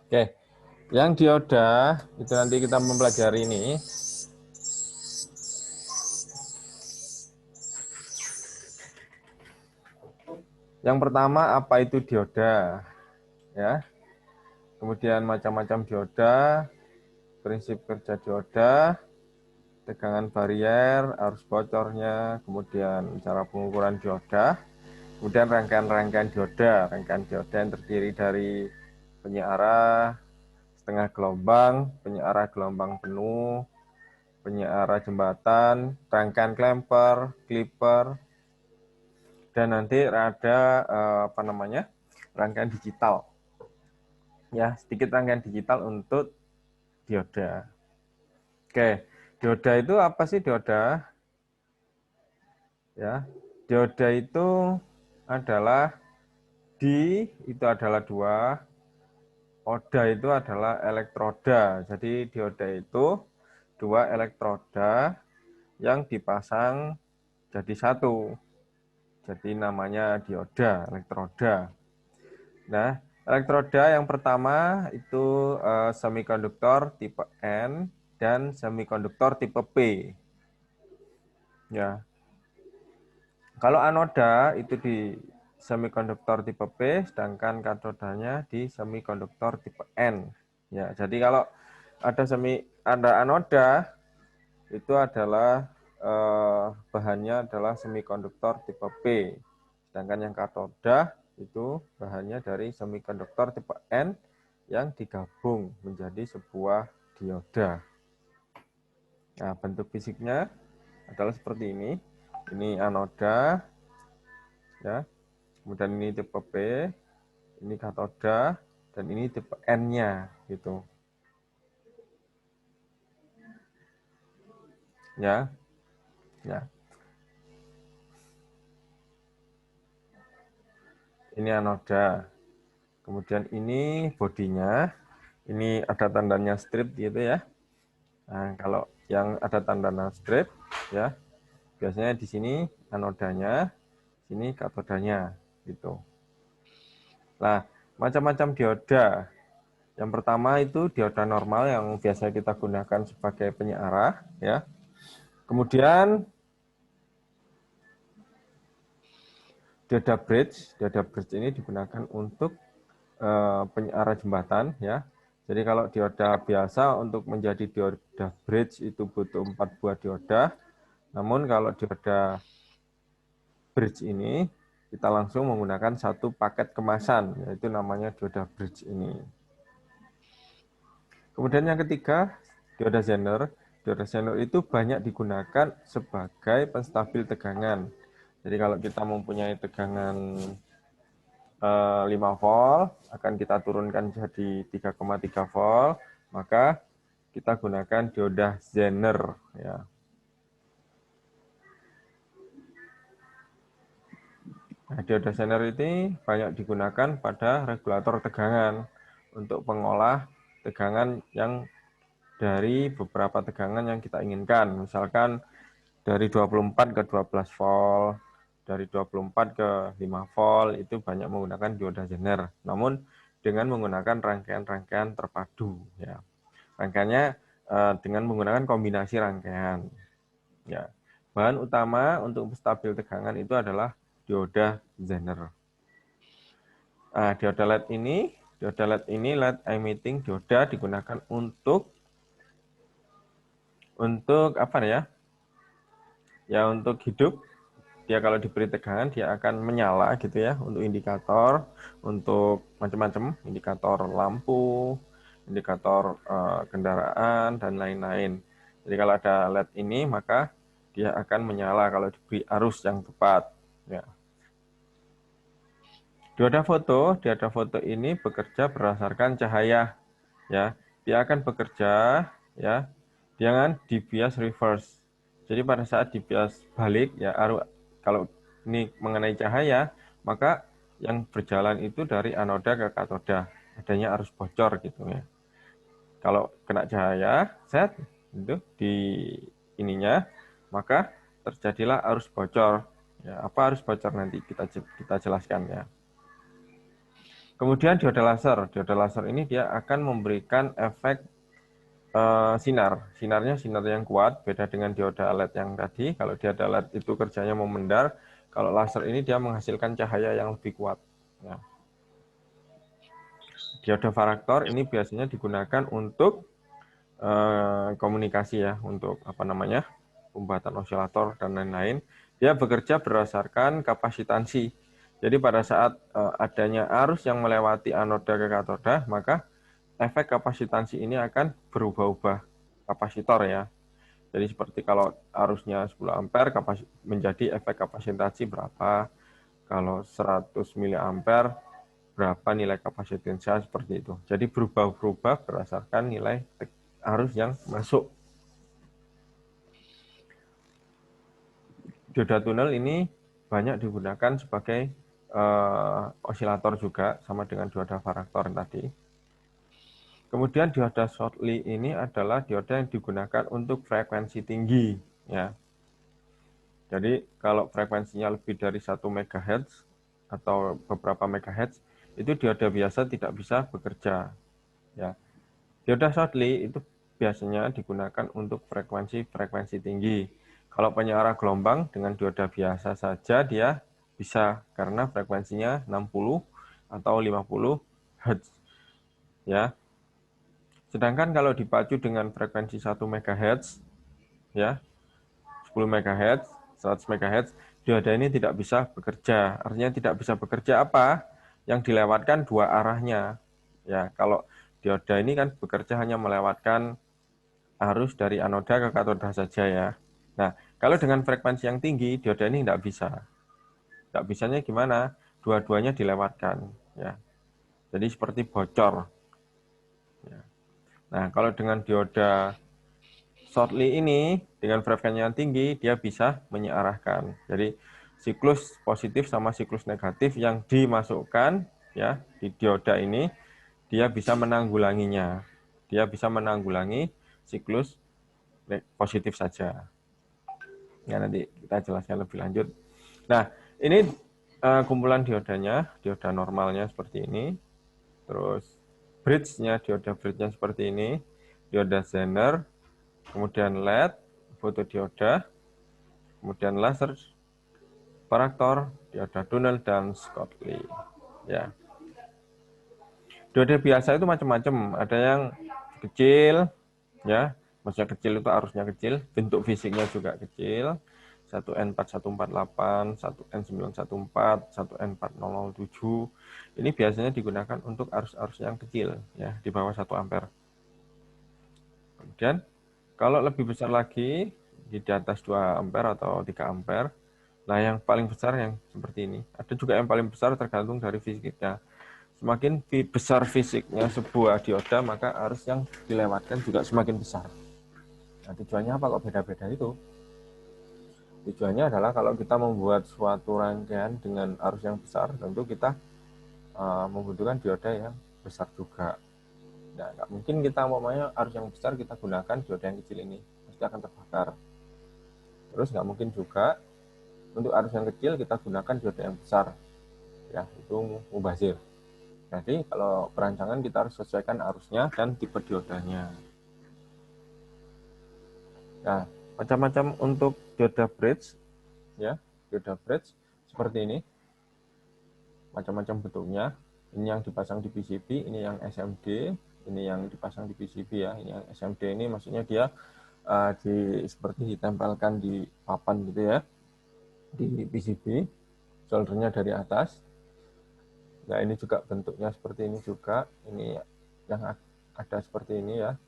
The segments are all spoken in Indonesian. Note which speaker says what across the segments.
Speaker 1: Oke, yang dioda itu nanti kita mempelajari ini. Yang pertama, apa itu dioda? Ya. Kemudian macam-macam dioda, prinsip kerja dioda, tegangan barier, arus bocornya, kemudian cara pengukuran dioda, kemudian rangkaian-rangkaian dioda. Rangkaian dioda yang terdiri dari penyearah, setengah gelombang, penyearah gelombang penuh, penyearah jembatan, rangkaian klemper, clipper, dan nanti ada rangkaian digital. Ya, sedikit rangkaian digital untuk dioda. Oke, dioda itu apa sih dioda? Ya, dioda itu adalah itu adalah dua, oda itu adalah elektroda. Jadi dioda itu dua elektroda yang dipasang jadi satu. Jadi namanya dioda, elektroda. Nah, elektroda yang pertama itu semikonduktor tipe N dan semikonduktor tipe P. Ya, kalau anoda itu di semikonduktor tipe P, sedangkan katodanya di semikonduktor tipe N. Ya, jadi kalau ada anoda itu adalah bahannya adalah semikonduktor tipe P, sedangkan yang katoda itu bahannya dari semikonduktor tipe N yang digabung menjadi sebuah dioda. Nah, bentuk fisiknya adalah seperti ini. Ini anoda, ya. Kemudian ini tipe P, ini katoda, dan ini tipe N-nya, gitu. Ya, ya. Ini anoda. Kemudian ini bodinya, ini ada tandanya strip gitu ya. Nah, kalau yang ada tandanya strip, ya, biasanya di sini anodanya, sini katodanya, gitu. Nah, macam-macam dioda. Yang pertama itu dioda normal yang biasa kita gunakan sebagai penyearah, ya. Kemudian dioda bridge ini digunakan untuk penyearah jembatan, ya. Jadi kalau dioda biasa untuk menjadi dioda bridge itu butuh 4 buah dioda. Namun kalau dioda bridge ini kita langsung menggunakan satu paket kemasan, yaitu namanya dioda bridge ini. Kemudian yang ketiga, dioda Zener. Dioda Zener itu banyak digunakan sebagai penstabil tegangan. Jadi kalau kita mempunyai tegangan 5 volt, akan kita turunkan jadi 3,3 volt, maka kita gunakan dioda Zener. Ya. Nah, dioda Zener ini banyak digunakan pada regulator tegangan untuk pengolah tegangan yang dari beberapa tegangan yang kita inginkan. Misalkan dari 24 ke 12 volt, dari 24 ke 5 volt, itu banyak menggunakan dioda Zener. Namun dengan menggunakan rangkaian-rangkaian terpadu. Ya. Rangkaiannya dengan menggunakan kombinasi rangkaian. Ya. Bahan utama untuk stabil tegangan itu adalah dioda Zener. Nah, dioda LED ini LED emitting dioda digunakan untuk apa ya? Ya untuk hidup. Dia kalau diberi tegangan dia akan menyala gitu ya, untuk indikator, untuk macam-macam, indikator lampu, indikator kendaraan dan lain-lain. Jadi kalau ada LED ini maka dia akan menyala kalau diberi arus yang tepat. Ya. Dioda foto ini bekerja berdasarkan cahaya, ya. Dia akan bekerja, ya, dengan di bias reverse. Jadi pada saat di bias balik, ya, kalau ini mengenai cahaya, maka yang berjalan itu dari anoda ke katoda, adanya arus bocor gitu ya. Kalau kena cahaya, itu di ininya, maka terjadilah arus bocor. Ya, apa arus bocor nanti kita jelaskan ya. Kemudian dioda laser. Dioda laser ini dia akan memberikan efek sinar. Sinarnya sinar yang kuat, beda dengan dioda LED yang tadi. Kalau dioda LED itu kerjanya memendar, kalau laser ini dia menghasilkan cahaya yang lebih kuat. Ya. Dioda varaktor ini biasanya digunakan untuk komunikasi ya, untuk apa namanya, pembuatan osilator dan lain-lain. Dia bekerja berdasarkan kapasitansi. Jadi pada saat adanya arus yang melewati anoda ke katoda, maka efek kapasitansi ini akan berubah-ubah kapasitor ya. Jadi seperti kalau arusnya 10 ampere menjadi efek kapasitansi berapa, kalau 100 miliampere berapa nilai kapasitansinya seperti itu. Jadi berubah-ubah berdasarkan nilai arus yang masuk. Dioda tunnel ini banyak digunakan sebagai osilator juga, sama dengan dioda varaktor tadi. Kemudian dioda Shortly ini adalah dioda yang digunakan untuk frekuensi tinggi ya. Jadi kalau frekuensinya lebih dari 1 MHz atau beberapa MHz, itu dioda biasa tidak bisa bekerja ya. Dioda Shortly itu biasanya digunakan untuk frekuensi tinggi. Kalau penyiaran gelombang dengan dioda biasa saja dia bisa, karena frekuensinya 60 atau 50 Hz ya. Sedangkan kalau dipacu dengan frekuensi 1 MHz, ya, 10 MHz, 100 MHz, dioda ini tidak bisa bekerja. Artinya tidak bisa bekerja apa? Yang dilewatkan dua arahnya. Ya, kalau dioda ini kan bekerja hanya melewatkan arus dari anoda ke katoda saja ya. Nah, kalau dengan frekuensi yang tinggi, dioda ini tidak bisa. Tidak bisanya gimana? Dua-duanya dilewatkan. Ya. Jadi seperti bocor. Ya. Nah, kalau dengan dioda Shortly ini dengan frekuensi yang tinggi dia bisa menyearahkan. Jadi siklus positif sama siklus negatif yang dimasukkan ya di dioda ini dia bisa menanggulanginya. Dia bisa menanggulangi siklus positif saja. Ya nanti kita jelaskan lebih lanjut. Nah, ini kumpulan diodanya, dioda normalnya seperti ini. Terus bridge-nya, dioda bridge-nya seperti ini. Dioda Zener, kemudian LED, fotodioda, kemudian laser, varaktor, dioda tunnel, dan Schottky. Ya. Dioda biasa itu macam-macam. Ada yang kecil, ya, maksudnya kecil itu arusnya kecil, bentuk fisiknya juga kecil. 1N4148, 1N914, 1N4007. Ini biasanya digunakan untuk arus-arus yang kecil, ya, di bawah 1 ampere. Kemudian kalau lebih besar lagi, di atas 2 ampere atau 3 ampere, nah yang paling besar yang seperti ini. Ada juga yang paling besar tergantung dari fisiknya. Semakin besar fisiknya sebuah dioda, maka arus yang dilewatkan juga semakin besar. Nah, tujuannya apa kok beda-beda itu? Tujuannya adalah kalau kita membuat suatu rangkaian dengan arus yang besar, tentu kita membutuhkan dioda yang besar juga. Nah, nggak mungkin kita umpamanya arus yang besar kita gunakan dioda yang kecil ini, pasti akan terbakar. Terus nggak mungkin juga untuk arus yang kecil kita gunakan dioda yang besar, ya itu mubazir. Jadi kalau perancangan kita harus sesuaikan arusnya dan tipe diodanya. Nah, macam-macam untuk dioda bridge, ya dioda bridge seperti ini, macam-macam bentuknya. Ini yang dipasang di PCB, ini yang SMD, ini yang dipasang di PCB ya. Ini yang SMD ini maksudnya dia seperti ditempelkan di papan gitu ya, di PCB, soldernya dari atas. Nah ini juga bentuknya seperti ini juga. Ini yang ada seperti ini ya,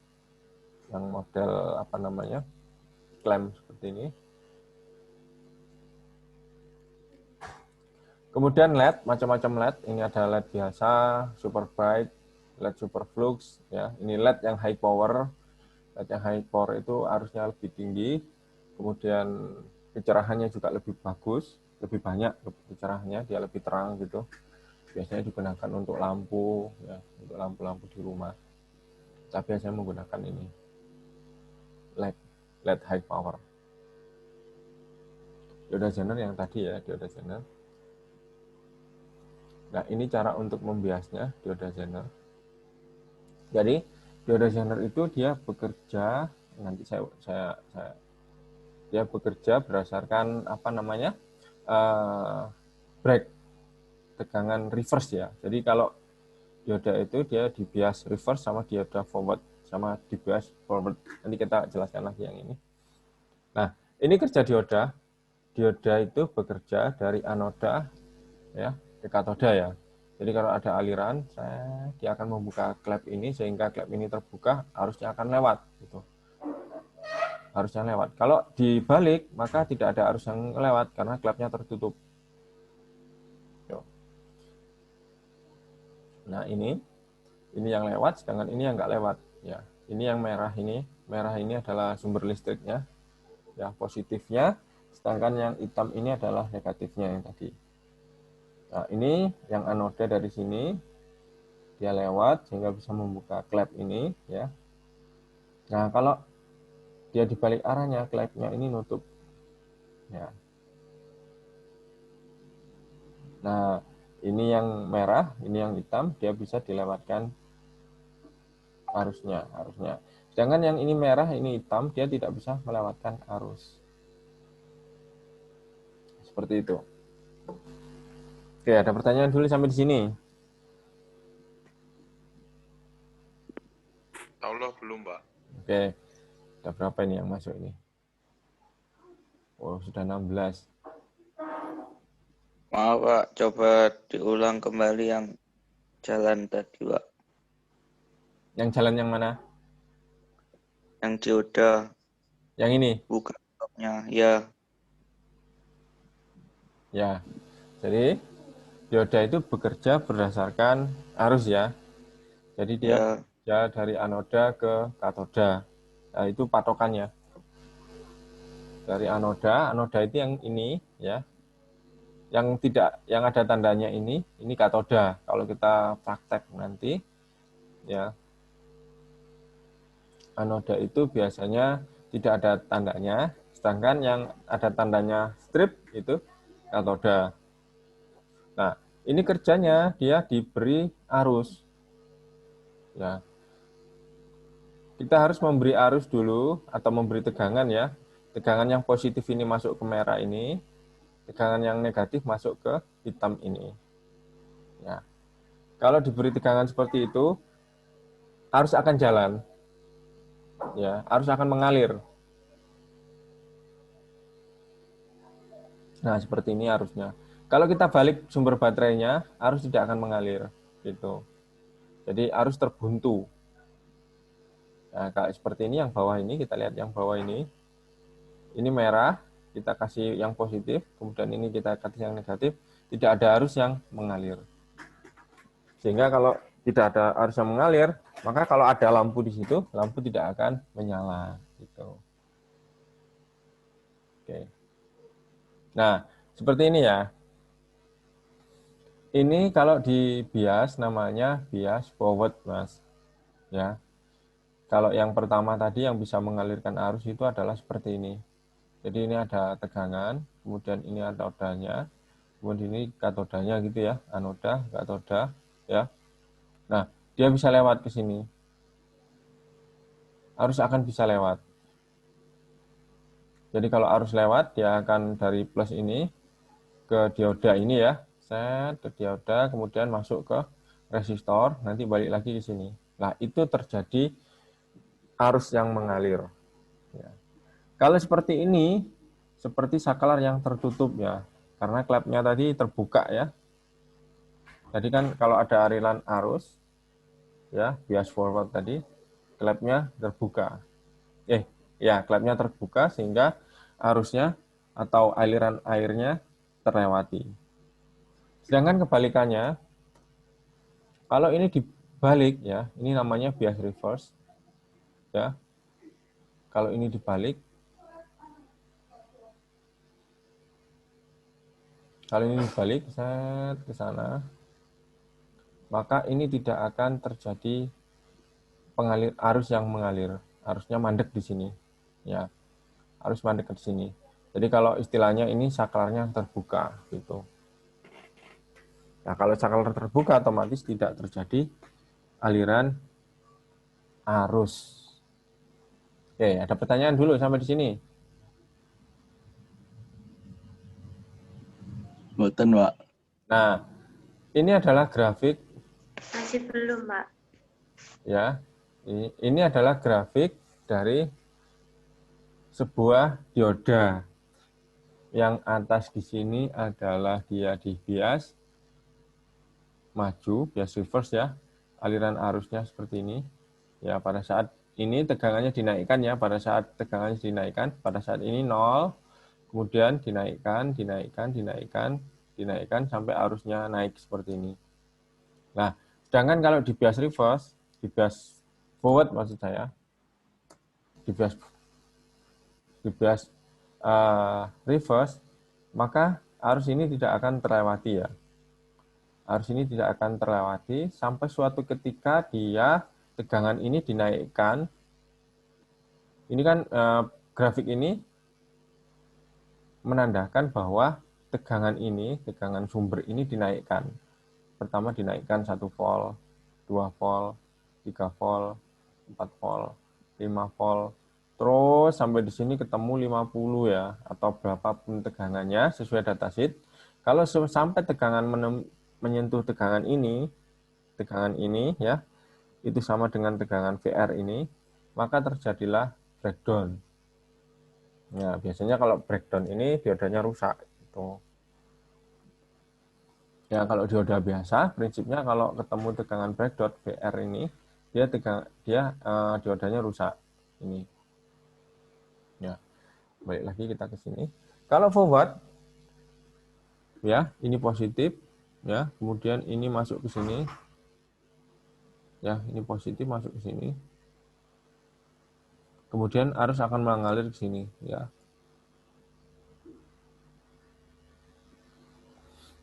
Speaker 1: yang model apa namanya, klem seperti ini. Kemudian LED, macam-macam LED. Ini ada LED biasa, super bright, LED super flux, ya. Ini LED yang high power. LED yang high power itu arusnya lebih tinggi, kemudian kecerahannya juga lebih bagus, lebih banyak kecerahannya, dia lebih terang gitu. Biasanya digunakan untuk lampu, ya, untuk lampu-lampu di rumah. Saya biasanya menggunakan ini, LED high power. Dioda Zener yang tadi ya, dioda Zener. Nah, ini cara untuk membiasnya dioda Zener. Jadi, dioda Zener itu dia bekerja, nanti dia bekerja berdasarkan apa namanya? Break, tegangan reverse ya. Jadi kalau dioda itu dia dibias reverse sama dioda forward sama dibias forward. Nanti kita jelaskan lagi yang ini. Nah, ini kerja dioda. Dioda itu bekerja dari anoda ya ke katoda ya. Jadi kalau ada aliran, dia akan membuka klep ini sehingga klep ini terbuka, arusnya akan lewat gitu. Arusnya lewat. Kalau dibalik, maka tidak ada arus yang lewat karena klepnya tertutup. Nah, ini yang lewat, sedangkan ini yang nggak lewat ya. Ini yang merah ini adalah sumber listriknya ya, positifnya, sedangkan yang hitam ini adalah negatifnya yang tadi. Nah, ini yang anoda dari sini dia lewat sehingga bisa membuka klep ini ya. Nah, kalau dia dibalik arahnya, klepnya ini nutup ya. Nah, ini yang merah, ini yang hitam, dia bisa dilewatkan arusnya. Sedangkan yang ini merah, ini hitam, dia tidak bisa melewatkan arus. Seperti itu. Oke, ada pertanyaan dulu sampai di sini?
Speaker 2: Allah belum, Pak.
Speaker 1: Oke, ada berapa ini yang masuk ini? Oh, sudah 16.
Speaker 3: Maaf Pak, coba diulang kembali yang jalan tadi Pak.
Speaker 1: Yang jalan yang mana?
Speaker 3: Yang dioda.
Speaker 1: Yang ini?
Speaker 3: Buka stopnya, ya.
Speaker 1: Ya, jadi dioda itu bekerja berdasarkan arus ya. Jadi dia
Speaker 3: Ya.
Speaker 1: bekerja dari anoda ke katoda. Nah, itu patokannya. Dari anoda itu yang ini ya. Yang ada tandanya ini katoda. Kalau kita praktek nanti ya, anoda itu biasanya tidak ada tandanya, sedangkan yang ada tandanya strip itu katoda. Nah, ini kerjanya dia diberi arus. Ya. Kita harus memberi arus dulu atau memberi tegangan ya. Tegangan yang positif ini masuk ke merah ini, tegangan yang negatif masuk ke hitam ini. Ya. Kalau diberi tegangan seperti itu, arus akan jalan. Ya, arus akan mengalir. Nah, seperti ini arusnya. Kalau kita balik sumber baterainya, arus tidak akan mengalir gitu. Jadi arus terbuntu. Nah, kayak seperti ini yang bawah ini, kita lihat yang bawah ini. Ini merah, kita kasih yang positif, kemudian ini kita kasih yang negatif, tidak ada arus yang mengalir. Sehingga kalau tidak ada arus yang mengalir, maka kalau ada lampu di situ, lampu tidak akan menyala gitu. Oke. Nah, seperti ini ya. Ini kalau di bias namanya bias forward, Mas. Ya. Kalau yang pertama tadi yang bisa mengalirkan arus itu adalah seperti ini. Jadi ini ada tegangan, kemudian ini ada anodanya, kemudian ini katodanya gitu ya, anoda, katoda, ya. Nah, dia bisa lewat ke sini. Arus akan bisa lewat. Jadi kalau arus lewat, dia akan dari plus ini ke dioda ini ya, set ke dioda, kemudian masuk ke resistor, nanti balik lagi ke sini. Nah, itu terjadi arus yang mengalir. Ya. Kalau seperti ini, seperti saklar yang tertutup ya, karena klepnya tadi terbuka ya. Jadi kan kalau ada aliran arus, ya bias forward tadi, klepnya terbuka. Ya klepnya terbuka sehingga arusnya atau aliran airnya terlewati. Sedangkan kebalikannya, kalau ini dibalik ya, ini namanya bias reverse. Ya, kalau ini dibalik, set ke sana, maka ini tidak akan terjadi arus yang mengalir, arusnya mandek di sini, ya, arus mandek ke sini. Jadi kalau istilahnya ini saklarnya terbuka, gitu. Nah, kalau saklar terbuka otomatis tidak terjadi aliran arus. Oke, ada pertanyaan dulu sampai di sini.
Speaker 2: Boten, Pak.
Speaker 1: Nah, ini adalah grafik
Speaker 4: Masih belum, Pak.
Speaker 1: ya. Ini adalah grafik dari sebuah dioda. Yang atas di sini adalah dia di bias maju, bias reverse ya. Aliran arusnya seperti ini. Ya, pada saat ini tegangannya dinaikkan ya, pada saat tegangannya dinaikkan, pada saat ini 0, kemudian dinaikkan, dinaikkan sampai arusnya naik seperti ini. Nah, sedangkan kalau di bias reverse, di bias forward maksud saya, di bias reverse, maka arus ini tidak akan terlewati ya. Arus ini tidak akan terlewati sampai suatu ketika dia tegangan ini dinaikkan. Ini kan grafik ini menandakan bahwa tegangan ini, tegangan sumber ini dinaikkan. Pertama dinaikkan 1 volt, 2 volt, 3 volt, 4 volt, 5 volt, terus sampai di sini ketemu 50 ya, atau berapapun tegangannya sesuai datasheet. Kalau sampai tegangan menyentuh tegangan ini ya, itu sama dengan tegangan VR ini, maka terjadilah breakdown. Ya, biasanya kalau breakdown ini diodanya rusak. Gitu. Ya, kalau dioda biasa, prinsipnya kalau ketemu tegangan breakdown VR ini, diodanya rusak. Ini. Ya, balik lagi kita ke sini. Kalau forward, ya, ini positif, ya, kemudian ini masuk ke sini, ya, ini positif masuk ke sini. Kemudian arus akan mengalir ke sini, ya.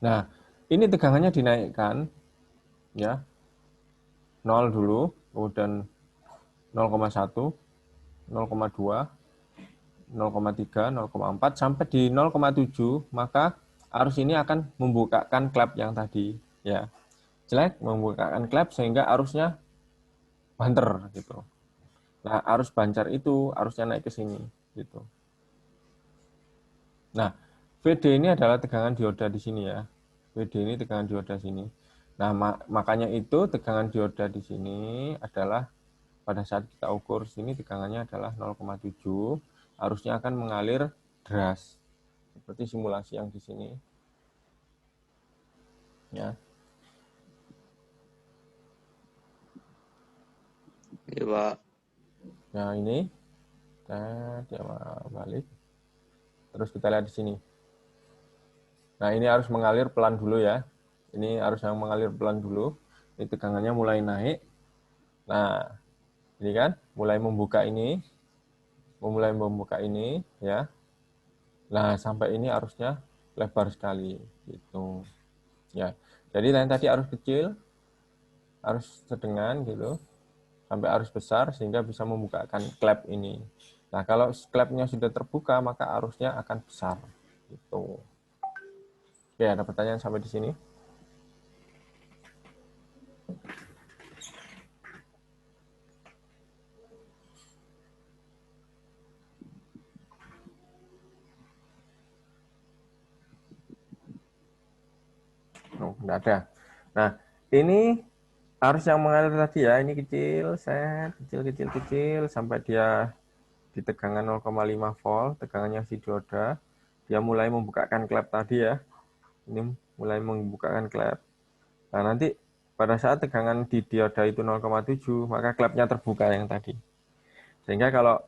Speaker 1: Nah, ini tegangannya dinaikkan, ya, 0 dulu, kemudian 0,1, 0,2, 0,3, 0,4, sampai di 0,7, maka arus ini akan membukakan klep yang tadi, ya. Jelek, membukakan klep sehingga arusnya banter, gitu. Nah, arus bancar itu arusnya naik ke sini, gitu. Nah, VD ini adalah tegangan dioda di sini ya. VD ini tegangan dioda sini. Nah, makanya itu tegangan dioda di sini adalah pada saat kita ukur sini tegangannya adalah 0,7, arusnya akan mengalir deras. Seperti simulasi yang di sini. Ya.
Speaker 3: Iya, Pak.
Speaker 1: Nah, ini dia balik. Terus kita lihat di sini. Nah, ini harus mengalir pelan dulu ya. Ini arus yang mengalir pelan dulu. Ini tegangannya mulai naik. Nah, ini kan mulai membuka ini. Ya. Nah, sampai ini arusnya lebar sekali gitu. Ya. Jadi tadi arus kecil, arus sedengan gitu, sampai arus besar sehingga bisa membukakan klep ini. Nah, kalau klepnya sudah terbuka, maka arusnya akan besar. Gitu. Oke, ada pertanyaan sampai di sini? Oh, enggak ada. Nah, ini arus yang mengalir tadi ya, ini kecil, kecil, sampai dia di tegangan 0,5 volt, tegangannya si dioda, dia mulai membukakan klep tadi ya. Ini mulai membukakan klep. Nah, nanti pada saat tegangan di dioda itu 0,7, maka klepnya terbuka yang tadi. Sehingga kalau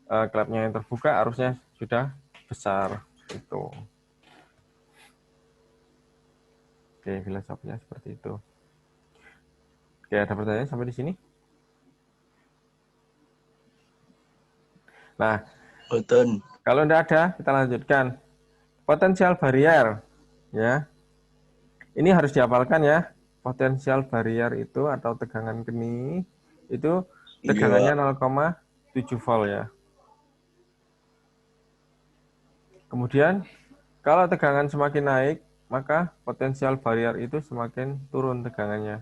Speaker 1: klepnya yang terbuka, arusnya sudah besar. Itu. Oke, filosofinya seperti itu. Oke, ada pertanyaan sampai di sini? Nah,
Speaker 2: Boten.
Speaker 1: kalau tidak ada, kita lanjutkan. Potensial barrier, ya. Ini harus dihafalkan ya. Potensial barrier itu atau tegangan keni itu tegangannya 0,7 volt ya. Kemudian kalau tegangan semakin naik, maka potensial barrier itu semakin turun tegangannya.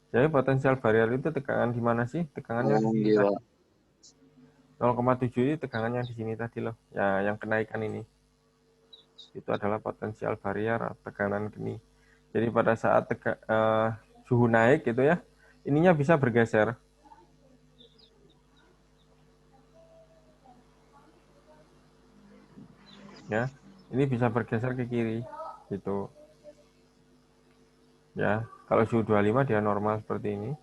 Speaker 1: Jadi potensial barrier itu tegangan di mana sih? Tegangannya di sini
Speaker 3: Iya.
Speaker 1: tadi. 0,7 ini tegangannya di sini tadi loh. Ya, yang kenaikan ini. Itu adalah potensial barrier tekanan gini. Jadi pada saat suhu naik gitu ya, ininya bisa bergeser. Ya, ini bisa bergeser ke kiri gitu. Ya, kalau suhu 25 dia normal seperti ini.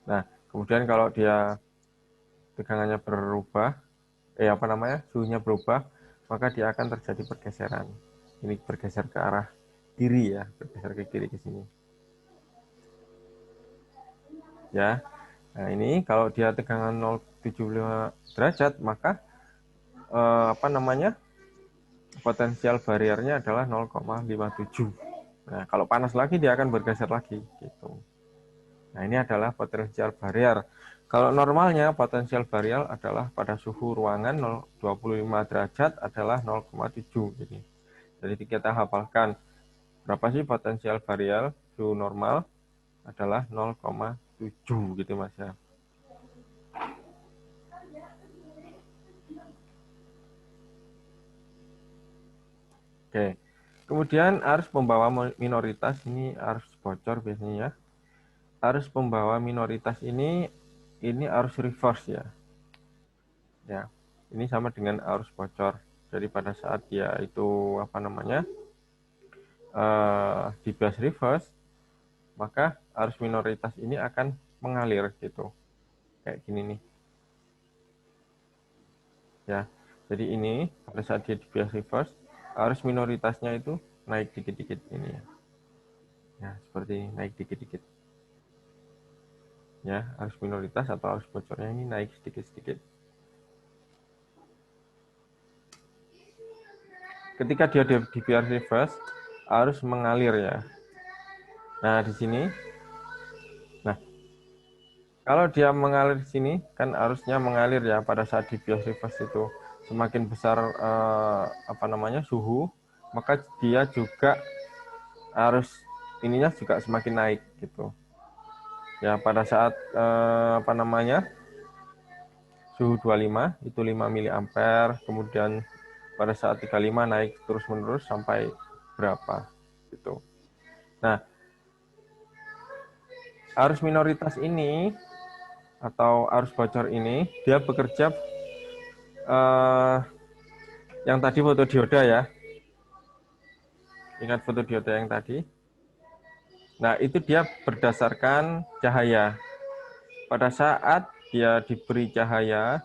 Speaker 1: Nah, kemudian kalau dia tegangannya berubah, suhunya berubah, maka dia akan terjadi pergeseran. Ini bergeser ke arah kiri ya, bergeser ke kiri ke sini. Ya, nah ini kalau dia tegangan 0,75 derajat, maka potensial bariernya adalah 0,57. Nah, kalau panas lagi dia akan bergeser lagi gitu. Nah, ini adalah potensial barrier. Kalau normalnya potensial barrier adalah pada suhu ruangan 0,25 derajat adalah 0,7 gini. Jadi kita hafalkan berapa sih potensial barrier suhu normal adalah 0,7 gitu Mas ya. Oke. Kemudian arus pembawa minoritas ini arus bocor biasanya ya. Arus pembawa minoritas ini arus reverse ya. Ya. Ini sama dengan arus bocor. Jadi pada saat dia itu di bias reverse, maka arus minoritas ini akan mengalir gitu. Kayak gini nih. Ya. Jadi ini pada saat dia di bias reverse, arus minoritasnya itu naik dikit-dikit ini ya. Ya, seperti ini, naik dikit-dikit. Ya, arus minoritas atau arus bocornya ini naik sedikit-sedikit. Ketika dia di bias reverse, arus mengalir ya. Nah, di sini. Nah, kalau dia mengalir di sini, kan arusnya mengalir ya pada saat di bias reverse itu. Semakin besar suhu, maka dia juga arus ininya juga semakin naik gitu. Ya, pada saat suhu 25 itu 5 mA, kemudian pada saat 35 naik terus-menerus sampai berapa gitu. Nah, arus minoritas ini atau arus bocor ini dia bekerja yang tadi fotodioda ya. Ingat fotodioda yang tadi? Nah, itu dia berdasarkan cahaya. Pada saat dia diberi cahaya,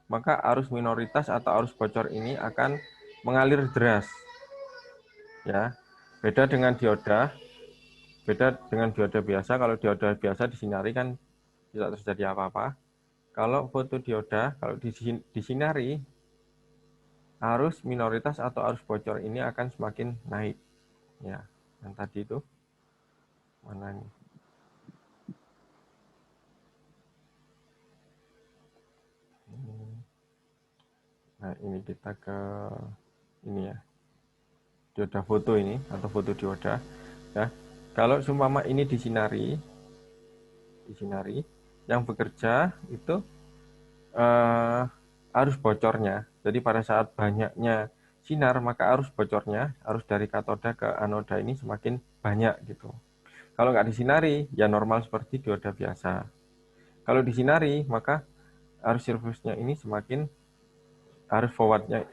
Speaker 1: maka arus minoritas atau arus bocor ini akan mengalir deras. Ya. Beda dengan dioda biasa. Kalau dioda biasa disinari kan tidak terjadi apa-apa. Kalau fotodioda, kalau disinari, arus minoritas atau arus bocor ini akan semakin naik. Ya, yang tadi itu mana nih? Nah, ini kita ke ini ya. Dioda foto ini atau fotodioda. Ya. Kalau seumpama ini disinari, yang bekerja itu arus bocornya. Jadi pada saat banyaknya sinar, maka arus bocornya, arus dari katoda ke anoda ini semakin banyak gitu. Kalau nggak disinari, ya normal seperti dioda biasa. Kalau disinari, maka arus reverse-nya ini semakin arus forward-nya,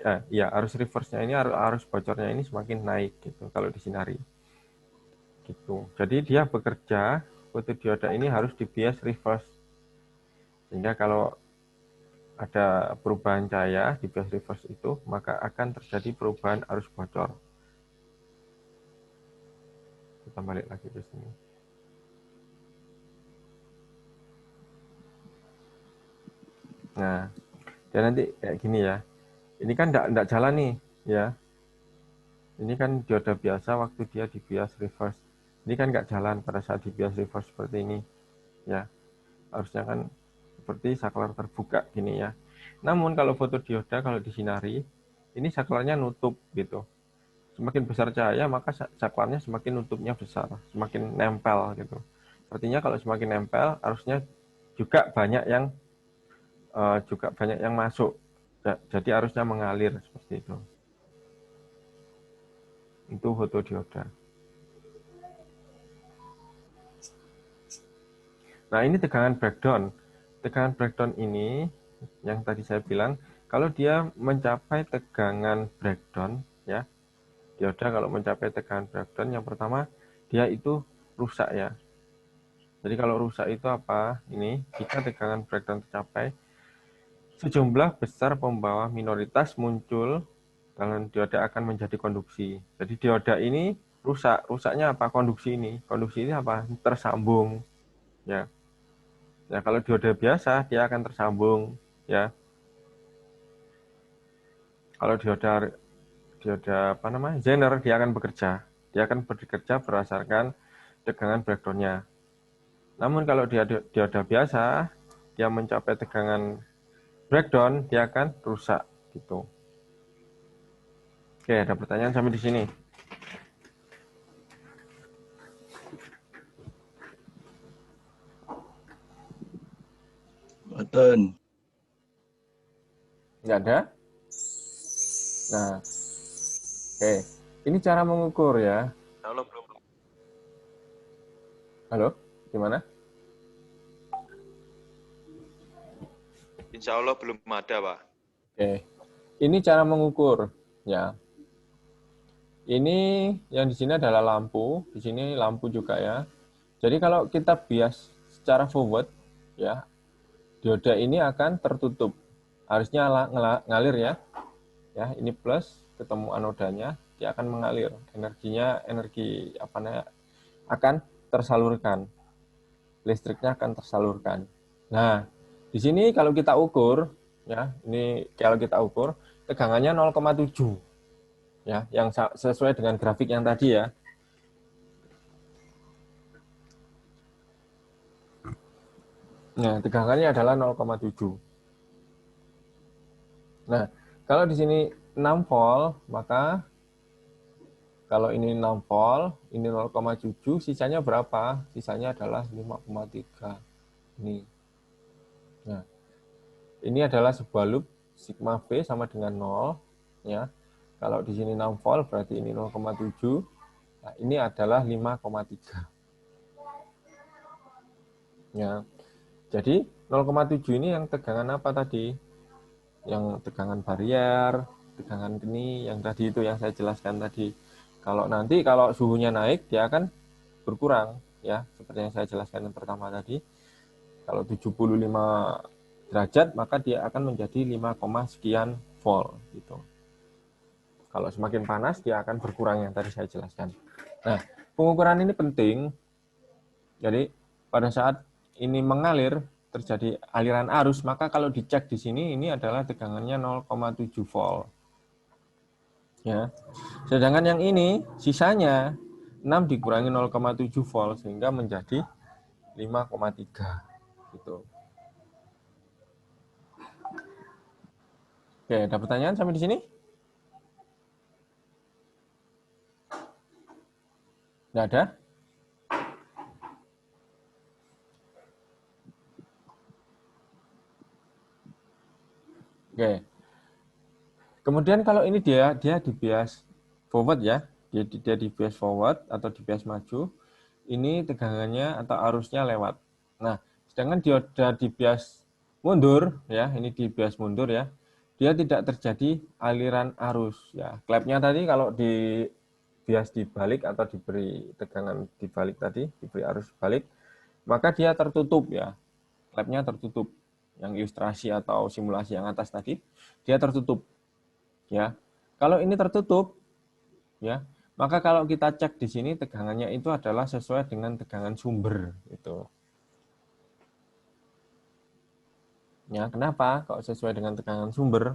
Speaker 1: arus reverse-nya ini arus bocornya ini semakin naik gitu kalau disinari. Gitu. Jadi dia bekerja, fotodioda ini harus di bias reverse. Sehingga kalau ada perubahan cahaya di bias reverse itu, maka akan terjadi perubahan arus bocor. Kita balik lagi ke sini. Nah, dan nanti kayak gini ya. Ini kan enggak jalan nih, ya. Ini kan dioda biasa waktu dia di bias reverse. Ini kan enggak jalan pada saat di bias reverse seperti ini, ya. Harusnya kan seperti saklar terbuka gini ya. Namun kalau fotodioda kalau disinari, ini saklarnya nutup gitu. Semakin besar cahaya, maka saklarnya semakin nutupnya besar, semakin nempel gitu. Artinya kalau semakin nempel, harusnya juga banyak yang masuk. Jadi harusnya mengalir seperti itu. Itu fotodioda. Nah, ini tegangan breakdown. Tegangan breakdown ini yang tadi saya bilang, kalau dia mencapai tegangan breakdown, ya, dioda kalau mencapai tegangan breakdown, yang pertama dia itu rusak ya. Jadi kalau rusak itu apa? Ini jika tegangan breakdown tercapai, sejumlah besar pembawa minoritas muncul dan dioda akan menjadi konduksi. Jadi dioda ini rusak. Rusaknya apa? Konduksi ini. Konduksi ini apa? Tersambung. Ya. Ya, kalau dioda biasa dia akan tersambung, ya. Kalau dioda apa namanya? Zener, dia akan bekerja. Dia akan bekerja berdasarkan tegangan breakdown-nya. Namun kalau dioda biasa, dia mencapai tegangan breakdown, dia akan rusak gitu. Oke, ada pertanyaan sampai di sini.
Speaker 2: Boten.
Speaker 1: Nggak ada? Nah, oke. Ini cara mengukur ya.
Speaker 2: Halo, belum.
Speaker 1: Halo, gimana?
Speaker 2: Insya Allah belum ada, Pak.
Speaker 1: Oke. Ini cara mengukur ya. Ini yang di sini adalah lampu, di sini lampu juga ya. Jadi kalau kita bias secara forward ya, dioda ini akan tertutup. Harusnya ngalir ya. Ya, ini plus ketemu anodanya, dia akan mengalir. Energi apa namanya? Akan tersalurkan. Listriknya akan tersalurkan. Nah, di sini kalau kita ukur ya, ini kalau kita ukur tegangannya 0,7. Ya, yang sesuai dengan grafik yang tadi ya. Nah, tegangannya adalah 0,7. Nah, kalau di sini 6 volt, maka kalau ini 6 volt, ini 0,7, sisanya berapa? Sisanya adalah 5,3. Ini. Nah, ini adalah sebuah loop sigma V sama dengan 0 ya. Kalau di sini 6 volt berarti ini 0,7. Nah, ini adalah 5,3. Ya. Jadi 0,7 ini yang tegangan apa tadi? Yang tegangan barrier, tegangan geni, yang tadi itu yang saya jelaskan tadi. Kalau suhunya naik, dia akan berkurang ya, seperti yang saya jelaskan yang pertama tadi. Kalau 75 derajat, maka dia akan menjadi 5, sekian volt gitu. Kalau semakin panas, dia akan berkurang yang tadi saya jelaskan. Nah, pengukuran ini penting. Jadi pada saat ini mengalir, terjadi aliran arus, maka kalau dicek di sini ini adalah tegangannya 0,7 volt. Ya. Sedangkan yang ini sisanya 6 dikurangi 0,7 volt sehingga menjadi 5,3 gitu. Oke, ada pertanyaan sampai di sini? Nggak ada? Oke. Kemudian kalau ini dia di bias forward ya, dia di bias forward atau di bias maju, ini tegangannya atau arusnya lewat. Nah, sedangkan dioda di bias mundur ya, ini di bias mundur ya, dia tidak terjadi aliran arus ya. Klepnya tadi kalau di bias dibalik atau diberi tegangan dibalik tadi, diberi arus balik, maka dia tertutup ya. Klepnya tertutup. Yang ilustrasi atau simulasi yang atas tadi, dia tertutup. Ya. Kalau ini tertutup ya, maka kalau kita cek di sini tegangannya itu adalah sesuai dengan tegangan sumber itu. Ya, kenapa? Kalau sesuai dengan tegangan sumber?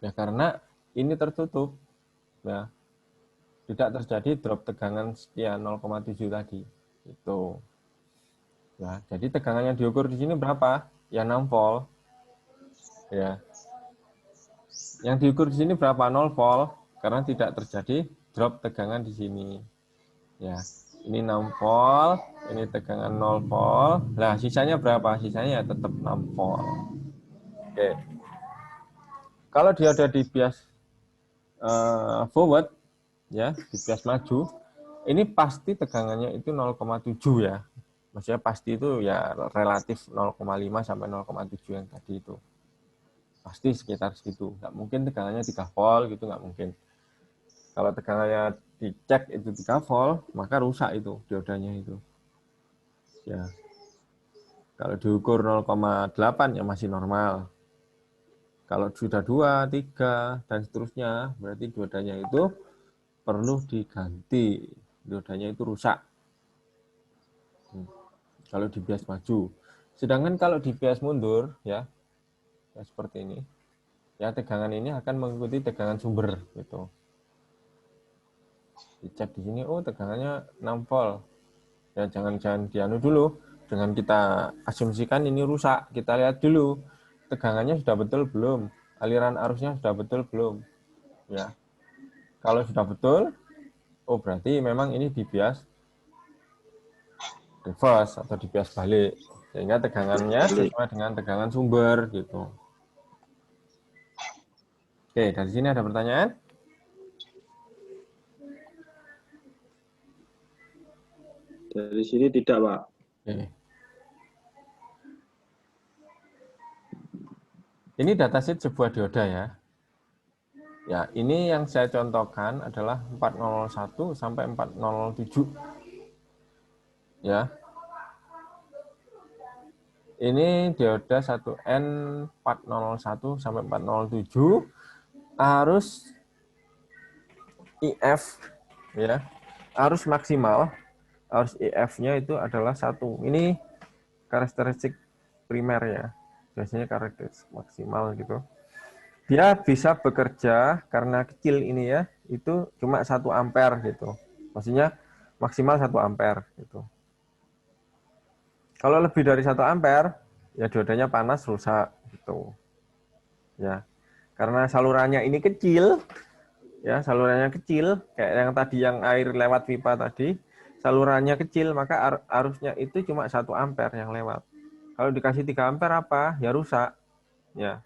Speaker 1: Ya karena ini tertutup. Ya. Tidak terjadi drop tegangan sekian 0,7 tadi. Itu. Ya, jadi tegangan yang diukur di sini berapa? Ya 6 volt. Ya. Yang diukur di sini berapa? 0 volt karena tidak terjadi drop tegangan di sini. Ya, ini 6 volt, ini tegangan 0 volt. Nah, sisanya berapa? Sisanya ya tetap 6 volt. Oke. Kalau dia ada di bias forward, ya, di bias maju, ini pasti tegangannya itu 0,7 ya. Maksudnya pasti itu ya relatif 0,5 sampai 0,7 yang tadi itu. Pasti sekitar segitu. Nggak mungkin tegangannya 3 volt gitu, nggak mungkin. Kalau tegangannya dicek itu 3 volt, maka rusak itu diodanya itu. Ya. Kalau diukur 0,8 ya masih normal. Kalau sudah 2, 3, dan seterusnya, berarti diodanya itu perlu diganti. Diodanya itu rusak. Kalau di bias maju. Sedangkan kalau di bias mundur, ya seperti ini, ya tegangan ini akan mengikuti tegangan sumber. Gitu. Dicek di sini, oh tegangannya 6 volt. Ya jangan dianu dulu. Dengan kita asumsikan ini rusak, kita lihat dulu tegangannya sudah betul belum, aliran arusnya sudah betul belum. Ya, kalau sudah betul, oh berarti memang ini di bias reverse atau di bias balik, sehingga tegangannya sesuai dengan tegangan sumber gitu. Oke, dari sini ada pertanyaan?
Speaker 5: Dari sini tidak, Pak.
Speaker 1: Oke. Ini datasheet sebuah dioda ya. Ya, ini yang saya contohkan adalah 4001 sampai 4007. Ya. Ini dioda 1N 401 sampai 407 arus IF ya. Arus maksimal, arus IF-nya itu adalah 1. Ini karakteristik primer ya. Biasanya karakteristik maksimal gitu. Dia bisa bekerja karena kecil ini ya, itu cuma 1 ampere gitu. Maksudnya maksimal 1 ampere gitu. Kalau lebih dari 1 ampere, ya diodanya panas rusak gitu. Ya. Karena salurannya ini kecil, ya, salurannya kecil kayak yang tadi yang air lewat pipa tadi, salurannya kecil maka arusnya itu cuma 1 ampere yang lewat. Kalau dikasih 3 ampere apa? Ya rusak. Ya.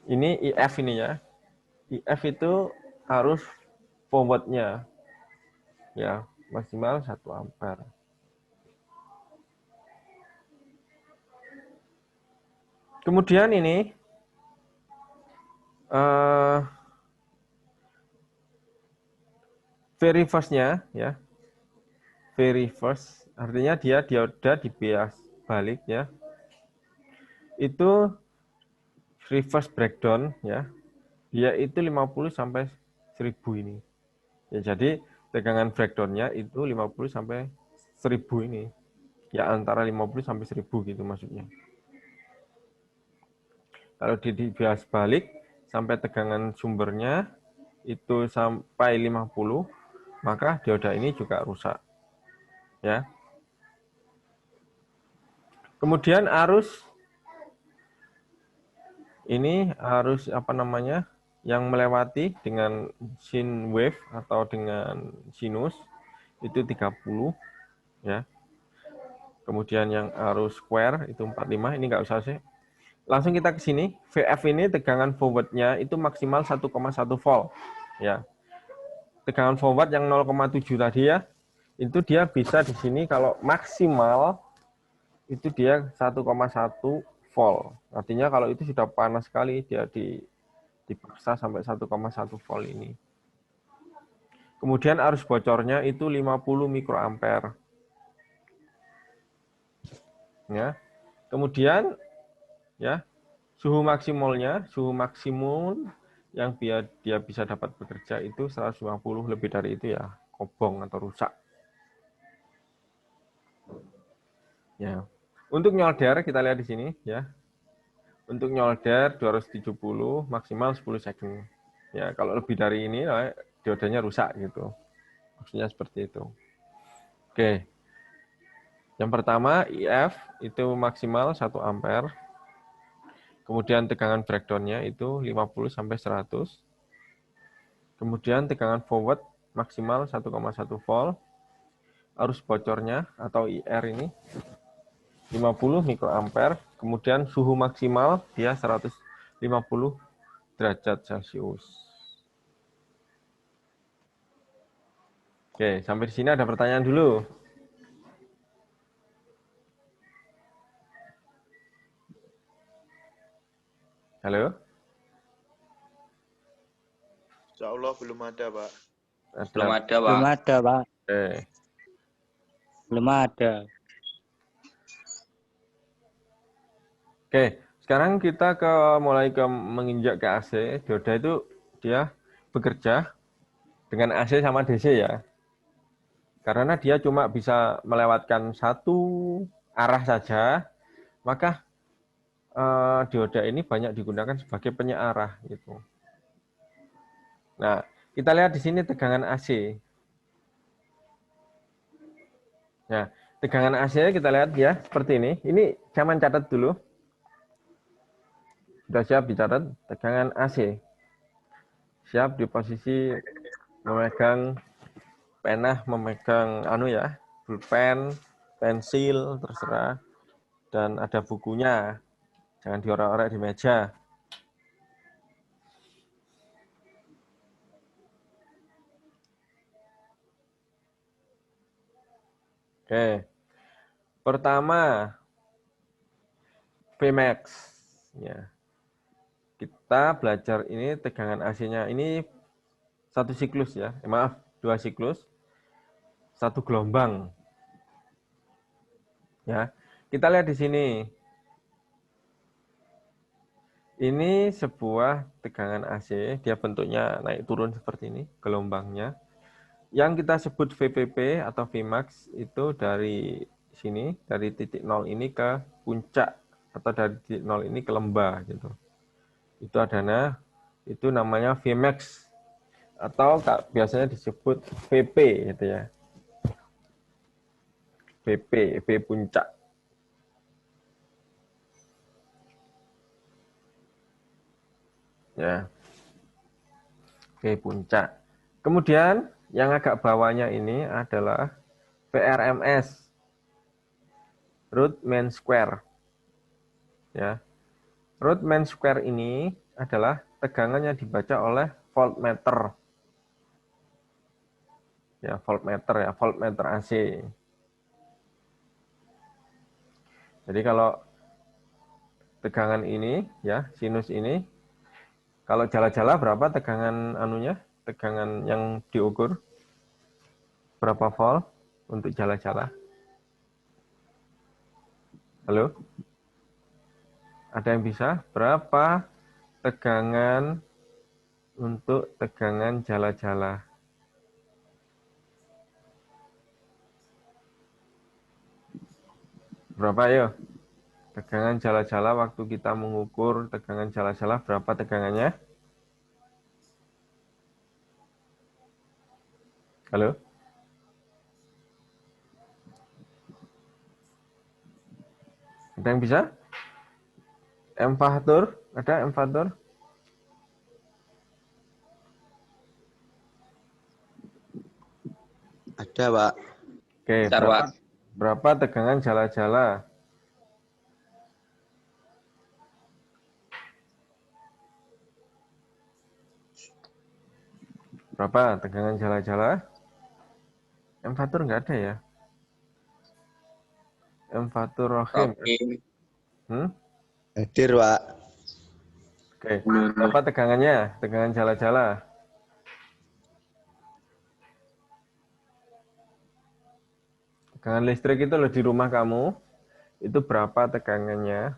Speaker 1: Ini IF ini ya. IF itu arus forward-nya. Ya, maksimal 1 ampere. Kemudian ini very first-nya ya. Very first artinya dia dioda di bias balik ya. Itu reverse breakdown ya. Dia itu 50 sampai 1000 ini. Ya jadi tegangan breakdown-nya itu 50 sampai 1000 ini. Ya antara 50 sampai 1000 gitu maksudnya. Kalau di bias balik sampai tegangan sumbernya itu sampai 50, maka dioda ini juga rusak. Ya. Kemudian arus ini arus apa namanya? Yang melewati dengan sin wave atau dengan sinus itu 30 ya. Kemudian yang arus square itu 45, ini enggak usah sih. Langsung kita ke sini, VF ini tegangan forward-nya itu maksimal 1,1 volt ya. Tegangan forward yang 0,7 tadi ya, itu dia bisa di sini kalau maksimal itu dia 1,1 volt. Artinya kalau itu sudah panas sekali dia dipaksa sampai 1,1 volt ini. Kemudian arus bocornya itu 50 mikroampere. Ya. Kemudian ya, suhu maksimumnya, suhu maksimum yang biar dia bisa dapat bekerja itu 150, lebih dari itu ya kobong atau rusak. Ya. Untuk nyolder kita lihat di sini ya. Untuk nyolder 270 maksimal 10 second. Ya, kalau lebih dari ini diodanya rusak gitu. Maksudnya seperti itu. Oke. Yang pertama IF itu maksimal 1 ampere. Kemudian tegangan breakdown-nya itu 50 sampai 100. Kemudian tegangan forward maksimal 1,1 volt. Arus bocornya atau IR ini 50 mikroampere. Kemudian suhu maksimal dia 150 derajat Celcius. Oke, sampai di sini ada pertanyaan dulu. Halo?
Speaker 2: Insya Allah belum ada, Pak.
Speaker 3: Belum ada, Pak.
Speaker 6: Belum ada, Pak.
Speaker 1: Oke.
Speaker 6: Belum ada.
Speaker 1: Oke, sekarang kita mulai menginjak ke AC. Dioda itu dia bekerja dengan AC sama DC ya. Karena dia cuma bisa melewatkan satu arah saja, maka dioda ini banyak digunakan sebagai penyearah gitu. Nah, kita lihat di sini tegangan AC. Nah, tegangan AC kita lihat ya seperti ini. Ini zaman catat dulu. Sudah siap dicatat tegangan AC. Siap di posisi memegang pena, memegang pulpen, pensil, terserah. Dan ada bukunya. Jangan diorek-orek di meja. Oke. Pertama, Vmax. Ya. Kita belajar ini tegangan AC-nya. Ini satu siklus ya. Maaf, 2 siklus. 1 gelombang. Ya. Kita lihat di sini. Ini sebuah tegangan AC. Dia bentuknya naik turun seperti ini. Gelombangnya. Yang kita sebut VPP atau Vmax itu dari sini. Dari titik 0 ini ke puncak. Atau dari titik 0 ini ke lembah gitu. Itu adanya, itu namanya Vmax atau biasanya disebut VP gitu ya. VP, V puncak. Ya. V puncak. Kemudian yang agak bawahnya ini adalah VRMS. Root mean square. Ya. Root mean square ini adalah tegangan yang dibaca oleh voltmeter. Ya, voltmeter AC. Jadi kalau tegangan ini, ya, sinus ini, kalau jala-jala berapa tegangan anunya? Tegangan yang diukur? Berapa volt untuk jala-jala? Halo? Ada yang bisa? Berapa tegangan untuk tegangan jala-jala? Berapa ayo? Tegangan jala-jala waktu kita mengukur tegangan jala-jala berapa tegangannya? Halo? Ada yang bisa? M-faktor? Ada M-faktor?
Speaker 7: Ada, Pak.
Speaker 1: Oke,
Speaker 3: Bentar, Pak.
Speaker 1: berapa tegangan jala-jala? Berapa tegangan jala-jala? M-faktor nggak ada ya? M-faktor Rohim.
Speaker 3: Oke.
Speaker 7: Hadir, Pak.
Speaker 1: Oke, berapa tegangannya? Tegangan jala-jala? Tegangan listrik itu loh di rumah kamu, itu berapa tegangannya?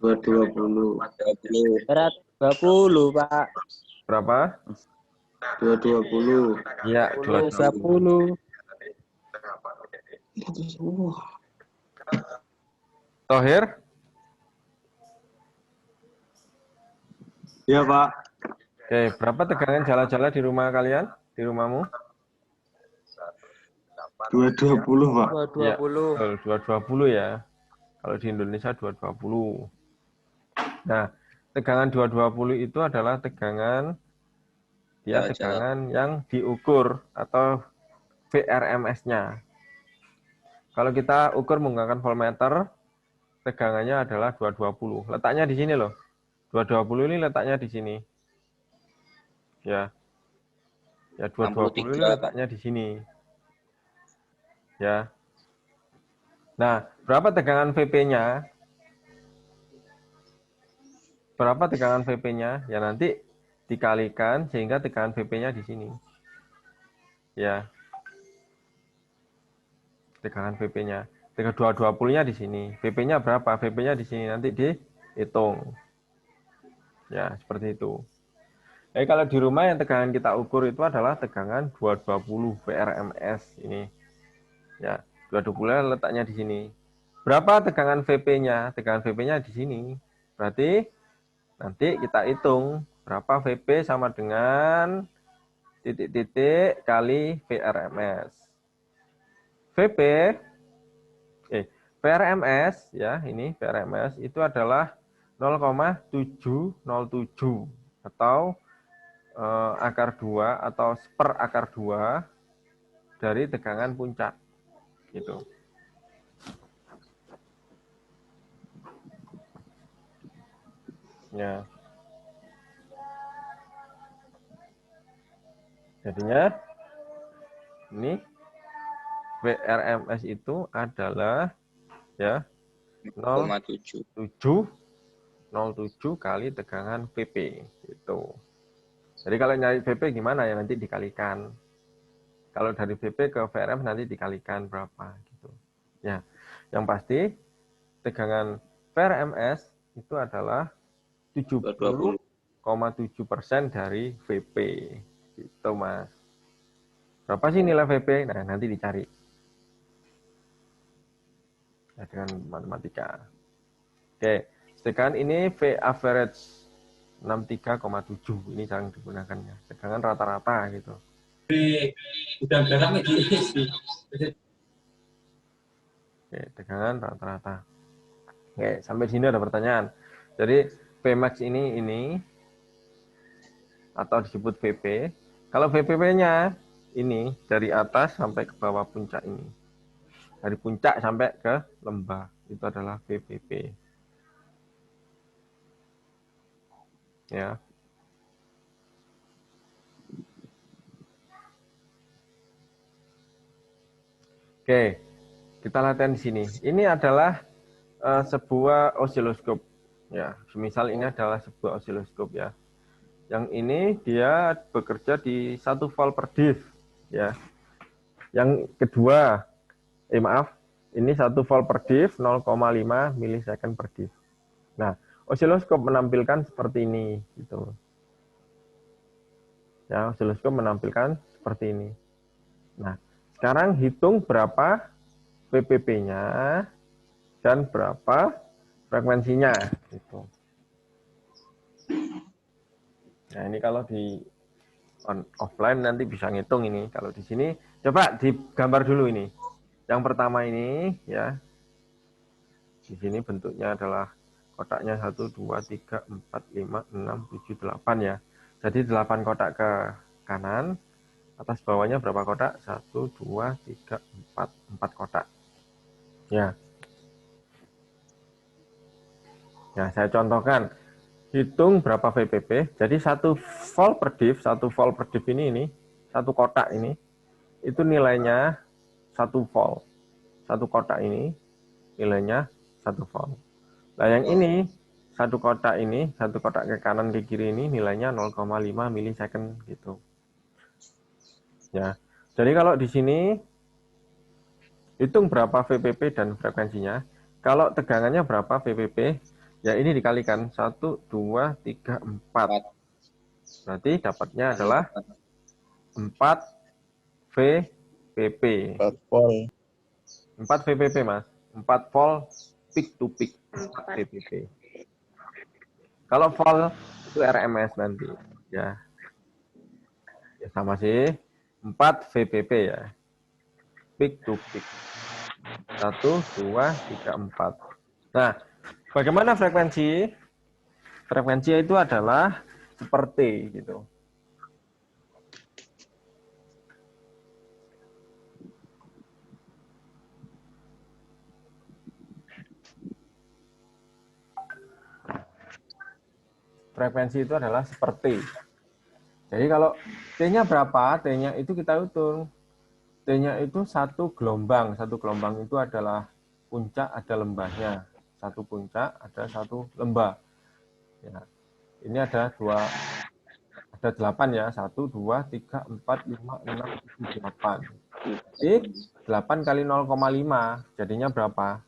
Speaker 5: 220.
Speaker 6: 120, Pak.
Speaker 1: Berapa?
Speaker 5: 220.
Speaker 1: Iya,
Speaker 6: 20.
Speaker 1: Tohir?
Speaker 5: Iya, Pak.
Speaker 1: Oke, berapa tegangan jala-jala di rumah kalian? Di rumahmu?
Speaker 5: 220, Pak.
Speaker 6: 220.
Speaker 1: Betul, 220 ya. Kalau di Indonesia 220. Nah, tegangan 220 itu adalah tegangan tegangan yang diukur atau VRMS-nya. Kalau kita ukur menggunakan voltmeter, tegangannya adalah 220. Letaknya di sini loh. 220 ini letaknya di sini. Ya. Ya 220 ini letaknya di sini. Ya. Nah, berapa tegangan VP-nya? Berapa tegangan VP-nya? Ya nanti dikalikan sehingga tegangan VP-nya di sini. Ya. Tegangan VP-nya. Tegangan 220-nya di sini. VP-nya berapa? VP-nya di sini nanti dihitung. Ya, seperti itu. Jadi kalau di rumah yang tegangan kita ukur itu adalah tegangan 220 VRMS ini. Ya, 220 letaknya di sini. Berapa tegangan VP-nya? Tegangan VP-nya di sini. Berarti nanti kita hitung berapa VP sama dengan titik-titik kali VRMS. VRMS ya, ini VRMS itu adalah 0,707 atau akar 2 atau seper akar 2 dari tegangan puncak gitu. Ya. Jadinya ini VRMS itu adalah ya 0,707 kali tegangan VP gitu. Jadi kalau nyari VP gimana ya nanti dikalikan. Kalau dari VP ke VRM nanti dikalikan berapa gitu. Ya, yang pasti tegangan VRMS itu adalah 70,7% dari VP. Gitu, Mas. Berapa sih nilai VP? Nah, nanti dicari. Ya, dengan matematika. Oke, tegangan ini V average 63,7. Ini jarang digunakannya. Tegangan rata-rata gitu.
Speaker 8: Udah garamnya diisi.
Speaker 1: Oke, tegangan rata-rata. Oke, sampai sini ada pertanyaan. Jadi Vmax ini atau disebut VP. Kalau VPP-nya ini dari atas sampai ke bawah puncak ini. Dari puncak sampai ke lembah itu adalah VPP. Ya. Oke, kita latihan di sini. Ini adalah sebuah osiloskop. Ya, misal ini adalah sebuah osiloskop ya. Yang ini dia bekerja di 1 volt per div. Ya. Yang kedua, ini 1 volt per div, 0,5 milisecond per div. Nah, osiloskop menampilkan seperti ini gitu. Ya, osiloskop menampilkan seperti ini. Nah, sekarang hitung berapa VPP-nya dan berapa frekuensinya gitu. Nah, ini kalau di offline nanti bisa ngitung ini. Kalau di sini coba digambar dulu ini. Yang pertama ini ya. Di sini bentuknya adalah kotaknya 1 2 3 4 5 6 7 8 ya. Jadi 8 kotak ke kanan. Atas bawahnya berapa kotak? 1 2 3 4 kotak. Ya. Ya, saya contohkan. Hitung berapa VPP. Jadi 1 volt per div, 1 volt per div ini, 1 kotak ini, itu nilainya 1 volt. 1 kotak ini, nilainya 1 volt. Nah, yang ini, 1 kotak ini, 1 kotak ke kanan ke kiri ini, nilainya 0,5 milisecond gitu. Ya. Jadi kalau di sini, hitung berapa VPP dan frekuensinya. Kalau tegangannya berapa VPP, ya ini dikalikan 1, 2, 3, 4. Berarti dapatnya adalah 4 VPP.
Speaker 7: 4 volt.
Speaker 1: 4 VPP, Mas. 4 volt peak to peak. 4 VPP. Kalau volt itu RMS nanti. Ya. Ya sama sih. 4 VPP ya. Peak to peak. 1, 2, 3, 4. Nah, bagaimana frekuensi? Frekuensi itu adalah seperti gitu. Frekuensi itu adalah seperti. Jadi kalau T-nya berapa? T-nya itu kita hitung. T-nya itu satu gelombang. Satu gelombang itu adalah puncak ada lembahnya. Satu puncak ada satu lembah. Ya. Ini ada 8 ya. 1, 2, 3, 4, 5, 6, 7, 8. Jadi 8 kali 0,5. Jadinya berapa?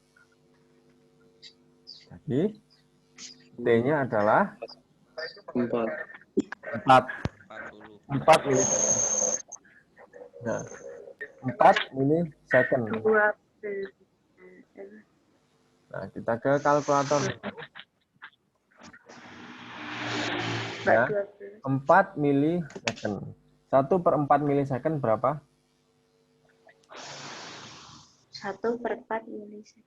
Speaker 1: Jadi T-nya adalah 4 milisekund. Nah, 4 milisekund.
Speaker 4: 12.
Speaker 1: Nah, kita ke kalkulator.
Speaker 4: Mbak,
Speaker 1: Ya,
Speaker 4: 12.
Speaker 1: 4 milisekund. 1/4 milisekund berapa?
Speaker 4: 1/4 milisekund.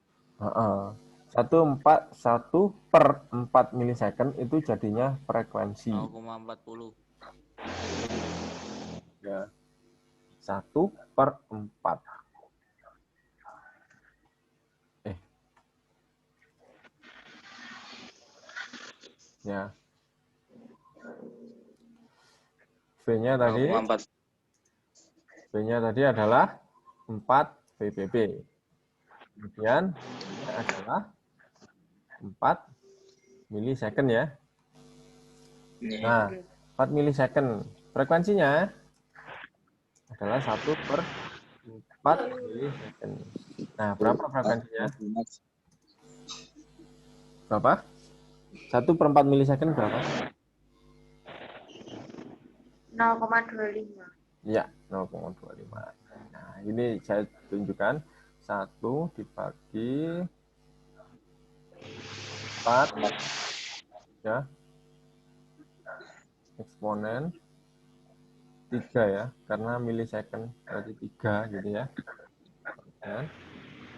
Speaker 1: 1/4 milisekund itu jadinya frekuensi.
Speaker 3: 0,40.
Speaker 1: Ya. 1/4. Ya. V-nya tadi
Speaker 3: 0,4.
Speaker 1: V-nya tadi adalah 4 VBB. Kemudian ini adalah 4 milisekund ya. Nah, 4 milisekund. Frekuensinya adalah 1/4 milisekund. Nah, berapa frekuensinya? Berapa? 1/4 milisekund berapa?
Speaker 4: 0,25.
Speaker 1: Ya, 0,25. Nah, ini saya tunjukkan. 1 dibagi 4. Ya. Eksponen 3 ya, karena milisekund berarti 3 gitu ya. Dan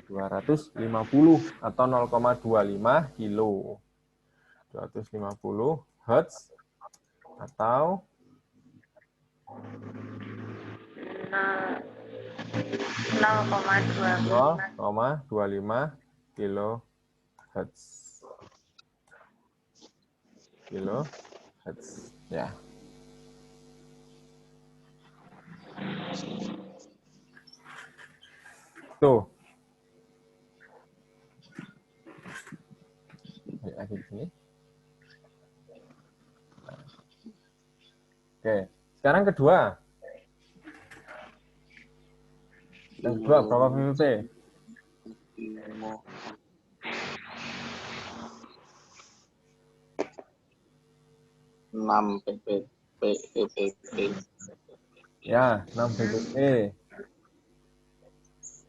Speaker 1: 250 atau 0,25 kilo. 250 Hz atau 0,25 kilohertz. Kilohertz ya. Tuh. Lagi di sini. Oke, sekarang kedua. Yang kedua berapa VVP?
Speaker 7: 6 ppb.
Speaker 1: Ya, 6 VVP.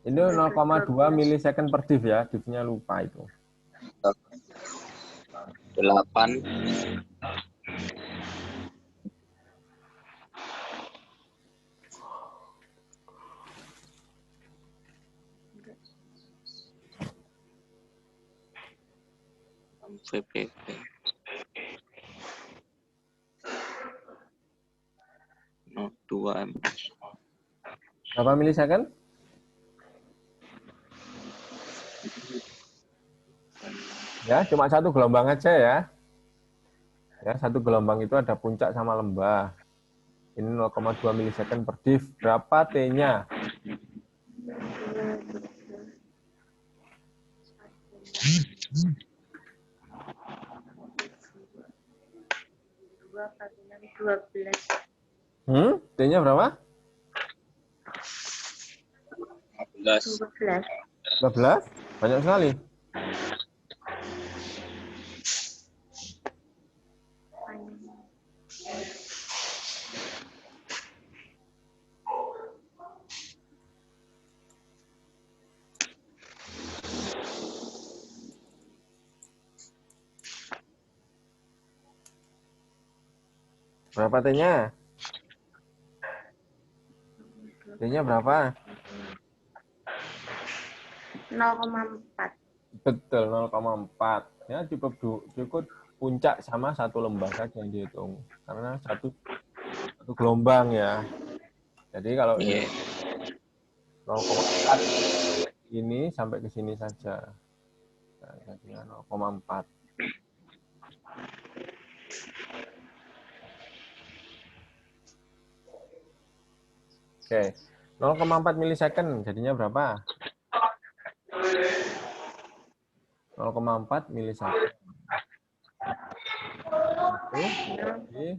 Speaker 1: Ini 0,2 milisekund per div ya, divnya lupa itu.
Speaker 7: 8
Speaker 3: VPP. No, 2 M.
Speaker 1: Berapa milisekund? Ya, cuma satu gelombang aja ya. Ya, satu gelombang itu ada puncak sama lembah. Ini 0,2 milisekund per div. Berapa T-nya? T-nya berapa?
Speaker 3: 12.
Speaker 1: 12? Banyak sekali. Berapa T-nya? T-nya berapa?
Speaker 4: 0,4.
Speaker 1: Betul, 0,4. Ya, cukup puncak sama satu lembaga yang dihitung. Karena satu gelombang ya. Jadi kalau
Speaker 3: Iya.
Speaker 1: 0,4 ini sampai ke sini saja. Nah, jadinya 0,4. Oke, 0,4 milisecond jadinya berapa? 0,4 milisecond. Itu jadi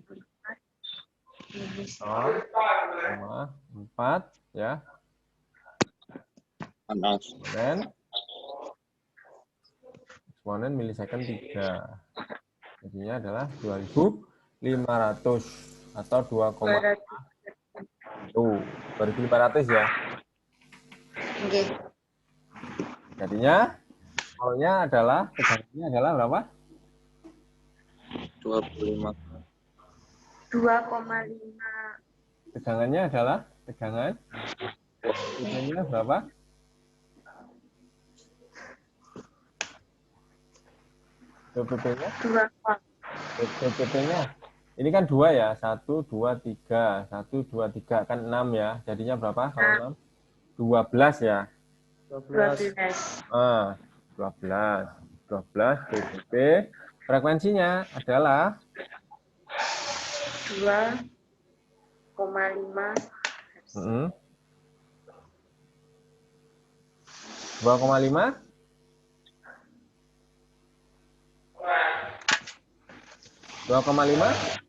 Speaker 1: 0,4 ya.
Speaker 7: Panas.
Speaker 1: Eksponen milisecond 3. Jadinya adalah 2.500 atau 2,5. Tuh, 2.500 ya.
Speaker 4: Oke.
Speaker 1: Jadinya tegangannya adalah berapa?
Speaker 7: 25.
Speaker 4: 2,5.
Speaker 1: Tegangannya adalah tegangan nya berapa? PPP-nya?
Speaker 4: 2.
Speaker 1: Ini kan 2 ya. 1, 2, 3. 1, 2, 3. Kan 6 ya. Jadinya berapa kalau 6? 12 ya.
Speaker 4: 12.
Speaker 1: 12. 12 PPP. Frekuensinya adalah
Speaker 4: 2,5.
Speaker 1: 2,5 2,5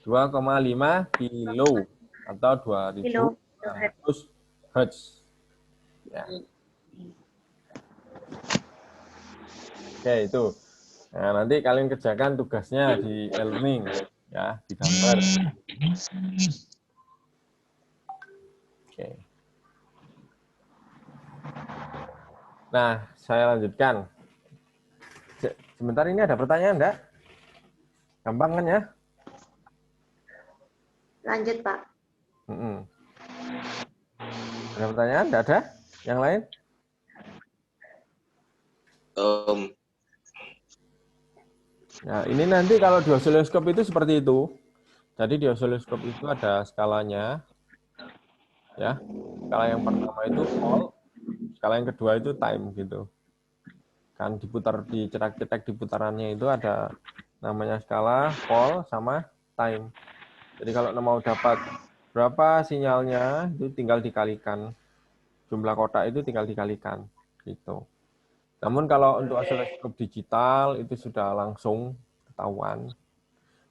Speaker 1: 2,5 kilo atau 2.500 Hz. Ya. Oke, itu. Nah, nanti kalian kerjakan tugasnya di e-learning ya, di gambar. Oke. Nah, saya lanjutkan. Sebentar, ini ada pertanyaan enggak? Gampang kan ya?
Speaker 4: Lanjut, Pak.
Speaker 1: Ada pertanyaan? Enggak ada? Yang lain? Nah, ini nanti kalau di osiloskop itu seperti itu. Jadi di osiloskop itu ada skalanya. Ya. Skala yang pertama itu volt, skala yang kedua itu time gitu. Kan diputar, dicetak-cetak di putarannya itu ada namanya skala, volt sama time. Jadi kalau mau dapat berapa sinyalnya itu tinggal dikalikan. Jumlah kotak itu tinggal dikalikan gitu. Namun kalau untuk osiloskop digital itu sudah langsung ketahuan.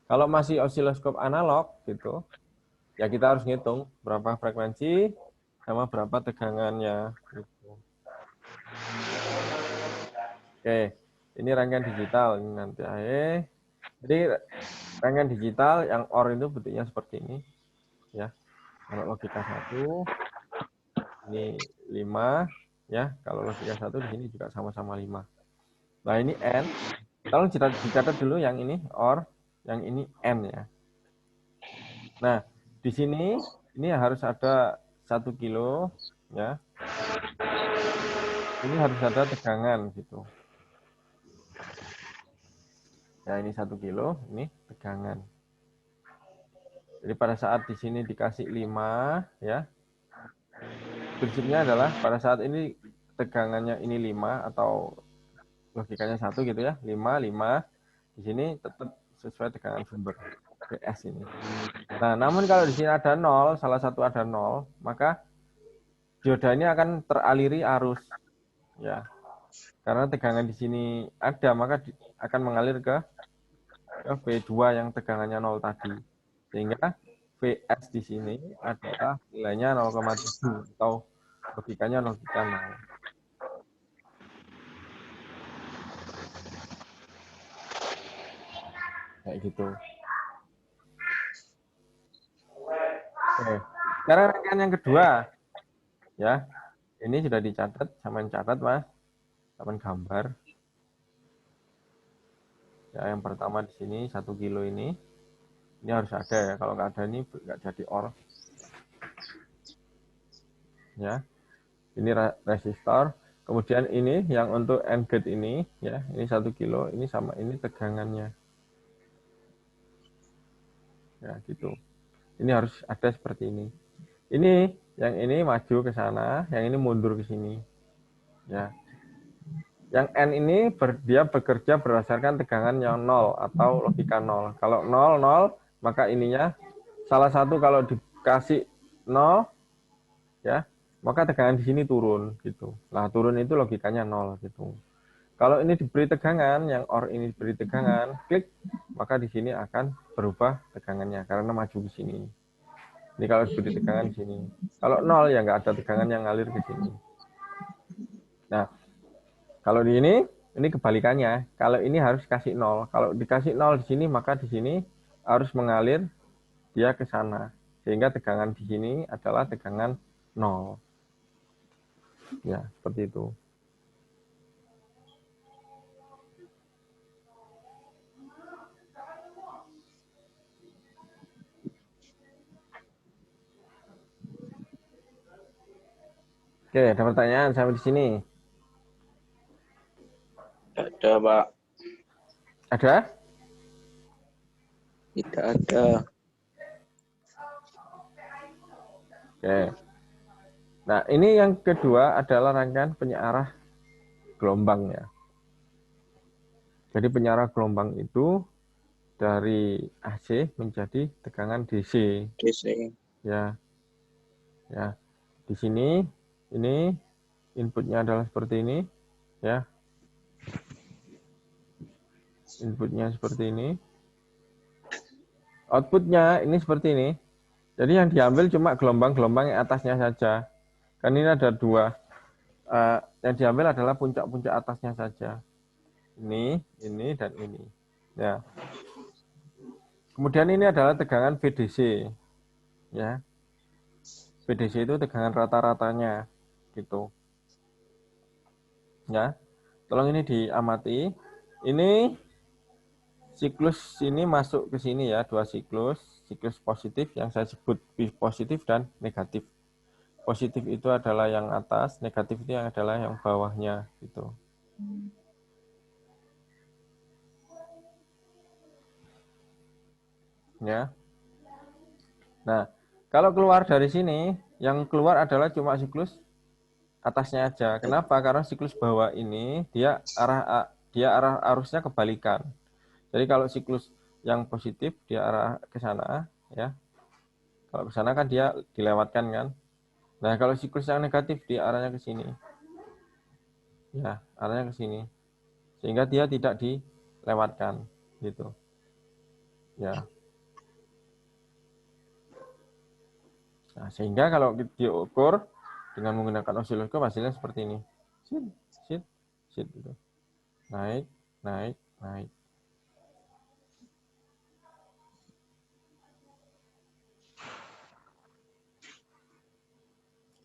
Speaker 1: Kalau masih osiloskop analog gitu, ya kita harus ngitung berapa frekuensi sama berapa tegangannya. Gitu. Oke, ini rangkaian digital ini nanti. Jadi rangkaian digital yang OR itu bentuknya seperti ini, ya. Kalau logika 1, ini 5, ya. Kalau logika 1 di sini juga sama-sama 5. Nah ini N. Tolong dicatat dulu yang ini OR, yang ini N ya. Nah di sini ini harus ada 1 kilo, ya. Ini harus ada tegangan gitu. Ya ini 1 kilo, ini tegangan. Jadi pada saat di sini dikasih 5, ya. Prinsipnya adalah pada saat ini tegangannya ini 5 atau logikanya 1 gitu ya, 5. Di sini tetap sesuai tegangan sumber PS ini. Nah, namun kalau di sini ada 0, salah satu ada 0, maka dioda ini akan teraliri arus, ya. Karena tegangan di sini ada, maka akan mengalir ke V2 yang tegangannya 0 tadi. Sehingga VS di sini adalah nilainya 0,7 atau logikanya logika 0. Kayak gitu. Oke. Sekarang rangkaian yang kedua. Ya. Ini sudah dicatat, sama catat, Mas. Sama gambar. Ya, yang pertama di sini 1 kilo ini. Ini harus ada ya. Kalau nggak ada ini nggak jadi OR. Ya. Ini resistor. Kemudian ini yang untuk AND gate ini, ya, ini 1 kilo, ini sama ini tegangannya. Ya, gitu. Ini harus ada seperti ini. Ini, yang ini maju ke sana, yang ini mundur ke sini. Ya. Yang N ini dia bekerja berdasarkan tegangan yang 0 atau logika 0. Kalau 0, 0, maka ininya salah satu kalau dikasih 0, ya, maka tegangan di sini turun gitu. Nah, turun itu logikanya 0 gitu. Kalau ini diberi tegangan, yang OR ini diberi tegangan, klik, maka di sini akan berubah tegangannya karena maju ke sini. Ini kalau diberi tegangan di sini. Kalau 0 ya nggak ada tegangan yang ngalir ke sini. Nah, kalau di ini kebalikannya. Kalau ini harus kasih 0. Kalau dikasih 0 di sini, maka di sini harus mengalir dia ke sana. Sehingga tegangan di sini adalah tegangan 0. Ya, seperti itu. Oke, ada pertanyaan sampai di sini?
Speaker 7: Ada, Pak.
Speaker 1: Ada?
Speaker 3: Tidak ada.
Speaker 1: Oke. Nah, ini yang kedua adalah rangkaian penyearah gelombang ya. Jadi penyearah gelombang itu dari AC menjadi tegangan DC.
Speaker 7: DC.
Speaker 1: Ya. Ya. Di sini ini inputnya adalah seperti ini ya. Inputnya seperti ini. Outputnya ini seperti ini. Jadi yang diambil cuma gelombang-gelombang yang atasnya saja. Kan ini ada dua. Yang diambil adalah puncak-puncak atasnya saja. Ini, dan ini. Ya. Kemudian ini adalah tegangan VDC. Ya. VDC itu tegangan rata-ratanya. Gitu. Ya. Tolong ini diamati. Ini siklus ini masuk ke sini ya, dua siklus positif yang saya sebut positif dan negatif. Positif itu adalah yang atas, negatif itu yang adalah yang bawahnya gitu. Ya. Nah, kalau keluar dari sini, yang keluar adalah cuma siklus atasnya aja. Kenapa? Karena siklus bawah ini dia arah arusnya kebalikan. Jadi kalau siklus yang positif dia arah ke sana, ya. Kalau ke sana kan dia dilewatkan kan. Nah, kalau siklus yang negatif dia arahnya ke sini. Ya, arahnya ke sini. Sehingga dia tidak dilewatkan gitu. Ya. Nah, sehingga kalau diukur dengan menggunakan osiloskop hasilnya seperti ini. Sit gitu. Naik, naik, naik.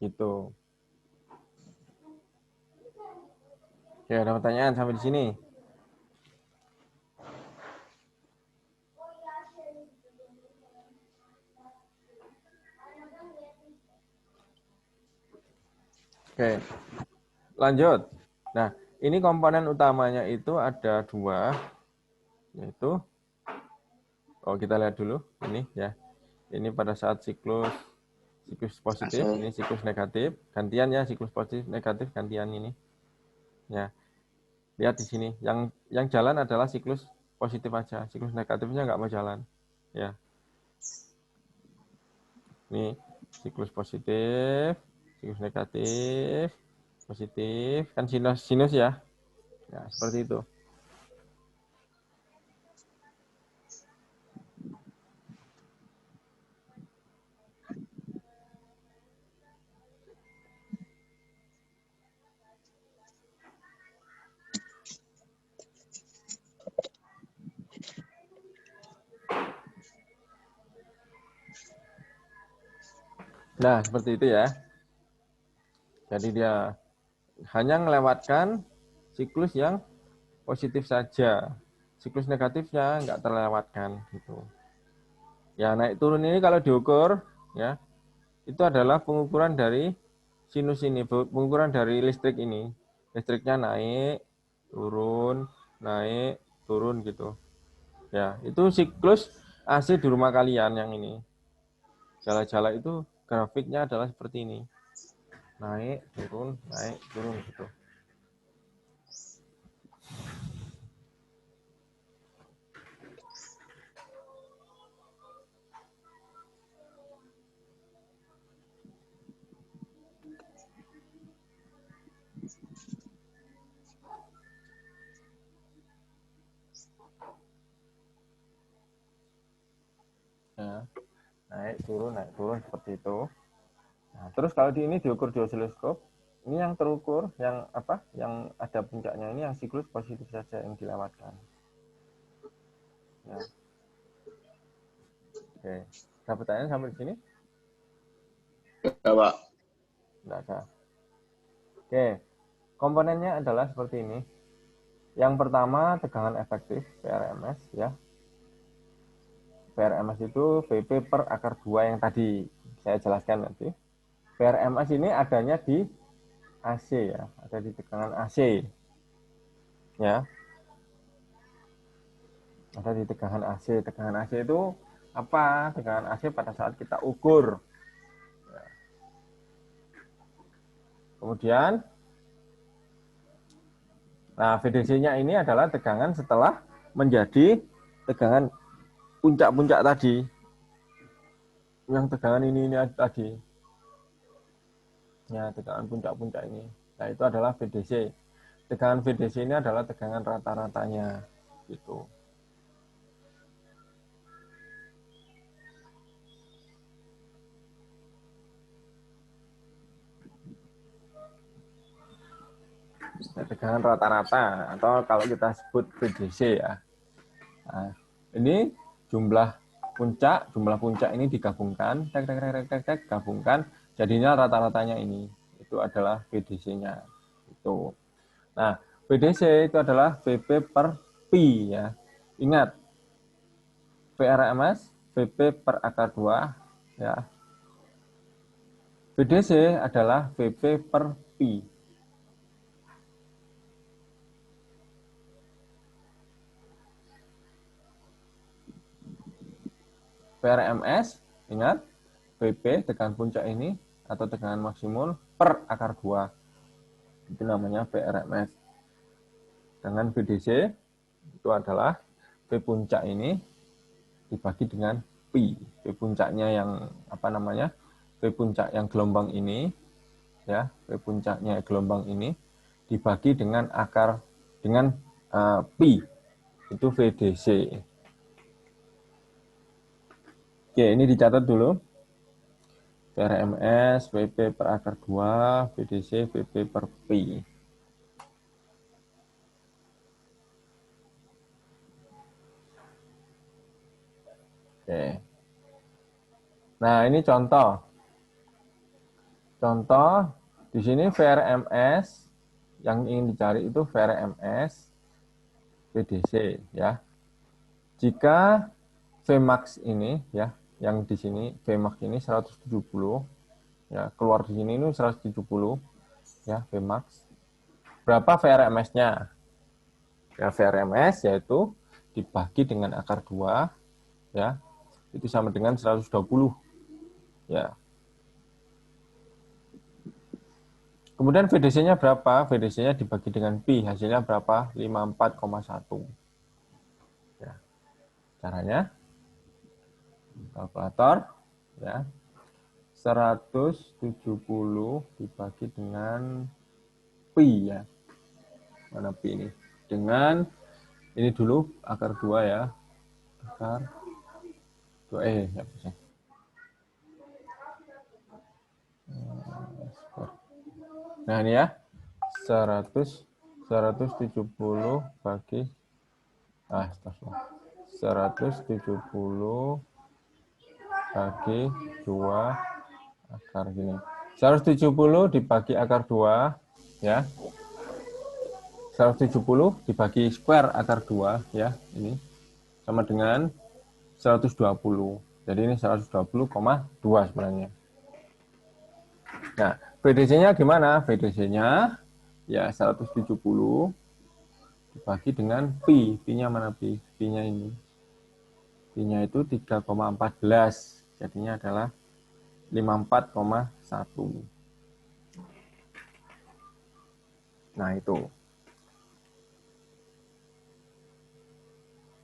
Speaker 1: Gitu. Oke, ada pertanyaan sampai di sini? Oke, lanjut. Nah, ini komponen utamanya itu ada dua, yaitu, kita lihat dulu, ini ya. Ini pada saat siklus positif, ini siklus negatif, gantian ya, siklus positif, negatif, gantian ini. Ya, lihat di sini, yang jalan adalah siklus positif aja, siklus negatifnya nggak mau jalan. Ya, ini siklus positif, siklus negatif, positif, kan sinus ya. Ya, seperti itu. Nah, seperti itu ya. Jadi dia hanya melewatkan siklus yang positif saja. Siklus negatifnya nggak terlewatkan gitu. Ya, naik turun ini kalau diukur ya, itu adalah pengukuran dari sinus ini, pengukuran dari listrik ini. listriknya naik, turun gitu. Ya, itu siklus AC di rumah kalian yang ini. Jala-jala itu grafiknya adalah seperti ini. Naik, turun gitu. Ya, naik turun seperti itu. Nah, terus kalau di ini diukur di osiloskop, ini yang terukur, yang apa? Yang ada puncaknya ini yang siklus positif saja yang dilewatkan. Ya. Oke, ada pertanyaan sampai di sini?
Speaker 7: Ya, Pak.
Speaker 1: Tidak ada. Oke, komponennya adalah seperti ini. Yang pertama tegangan efektif VRMS ya. VRMS itu VP per akar 2 yang tadi saya jelaskan nanti. VRMS ini adanya di AC ya, ada di tegangan AC. Ya. Ada di tegangan AC. Tegangan AC itu apa? Tegangan AC pada saat kita ukur. Ya. Kemudian nah, VDC-nya ini adalah tegangan setelah menjadi tegangan puncak-puncak tadi. Yang tegangan ini tadi. Ya, tegangan puncak-puncak ini. Nah, itu adalah VDC. Tegangan VDC ini adalah tegangan rata-ratanya. Gitu. Nah, tegangan rata-rata atau kalau kita sebut VDC ya. Nah, ini jumlah puncak ini digabungkan, gabungkan, jadinya rata-ratanya ini. Itu adalah VDC-nya. Itu. Nah, VDC itu adalah VP per Pi ya. Ingat, VRMS VP per akar 2 ya. VDC adalah VP per Pi. VRMS, ingat, VP tegangan puncak ini atau tegangan maksimum per akar 2. Itu namanya VRMS. Dengan VDC itu adalah V puncak ini dibagi dengan Pi. V puncaknya yang apa namanya? V puncak yang gelombang ini ya, V puncaknya gelombang ini dibagi dengan akar dengan Pi. Itu VDC. Oke, ini dicatat dulu. VRMS, VP per akar 2, VDC, VP per Pi. Oke. Nah, ini contoh. Contoh, di sini VRMS, yang ingin dicari itu VRMS, VDC, ya. Jika Vmax ini, ya, yang di sini Vmax ini 170 ya, keluar di sini ini 170 ya, Vmax. Berapa VRMS-nya? Ya, VRMS yaitu dibagi dengan akar 2 ya, itu sama dengan 120 ya. Kemudian VDC-nya berapa? VDC-nya dibagi dengan Pi, hasilnya berapa? 54,1 ya. Caranya kalkulator ya, 170 dibagi dengan Pi ya, mana Pi ini, dengan ini dulu akar 2 ya, akar 2 ya bisa. Nah ini ya, 170 bagi 170 bagi 2 akar gini. 170 dibagi akar 2 ya. 170 dibagi square akar 2 ya, ini sama dengan 120. Jadi ini 120,2 sebenarnya. Nah, VDC-nya gimana? VDC-nya Ya, 170 dibagi dengan pi. Pi-nya mana pi? Pi-nya ini. Pi-nya itu 3,14. Jadinya adalah 54,1. Nah, itu.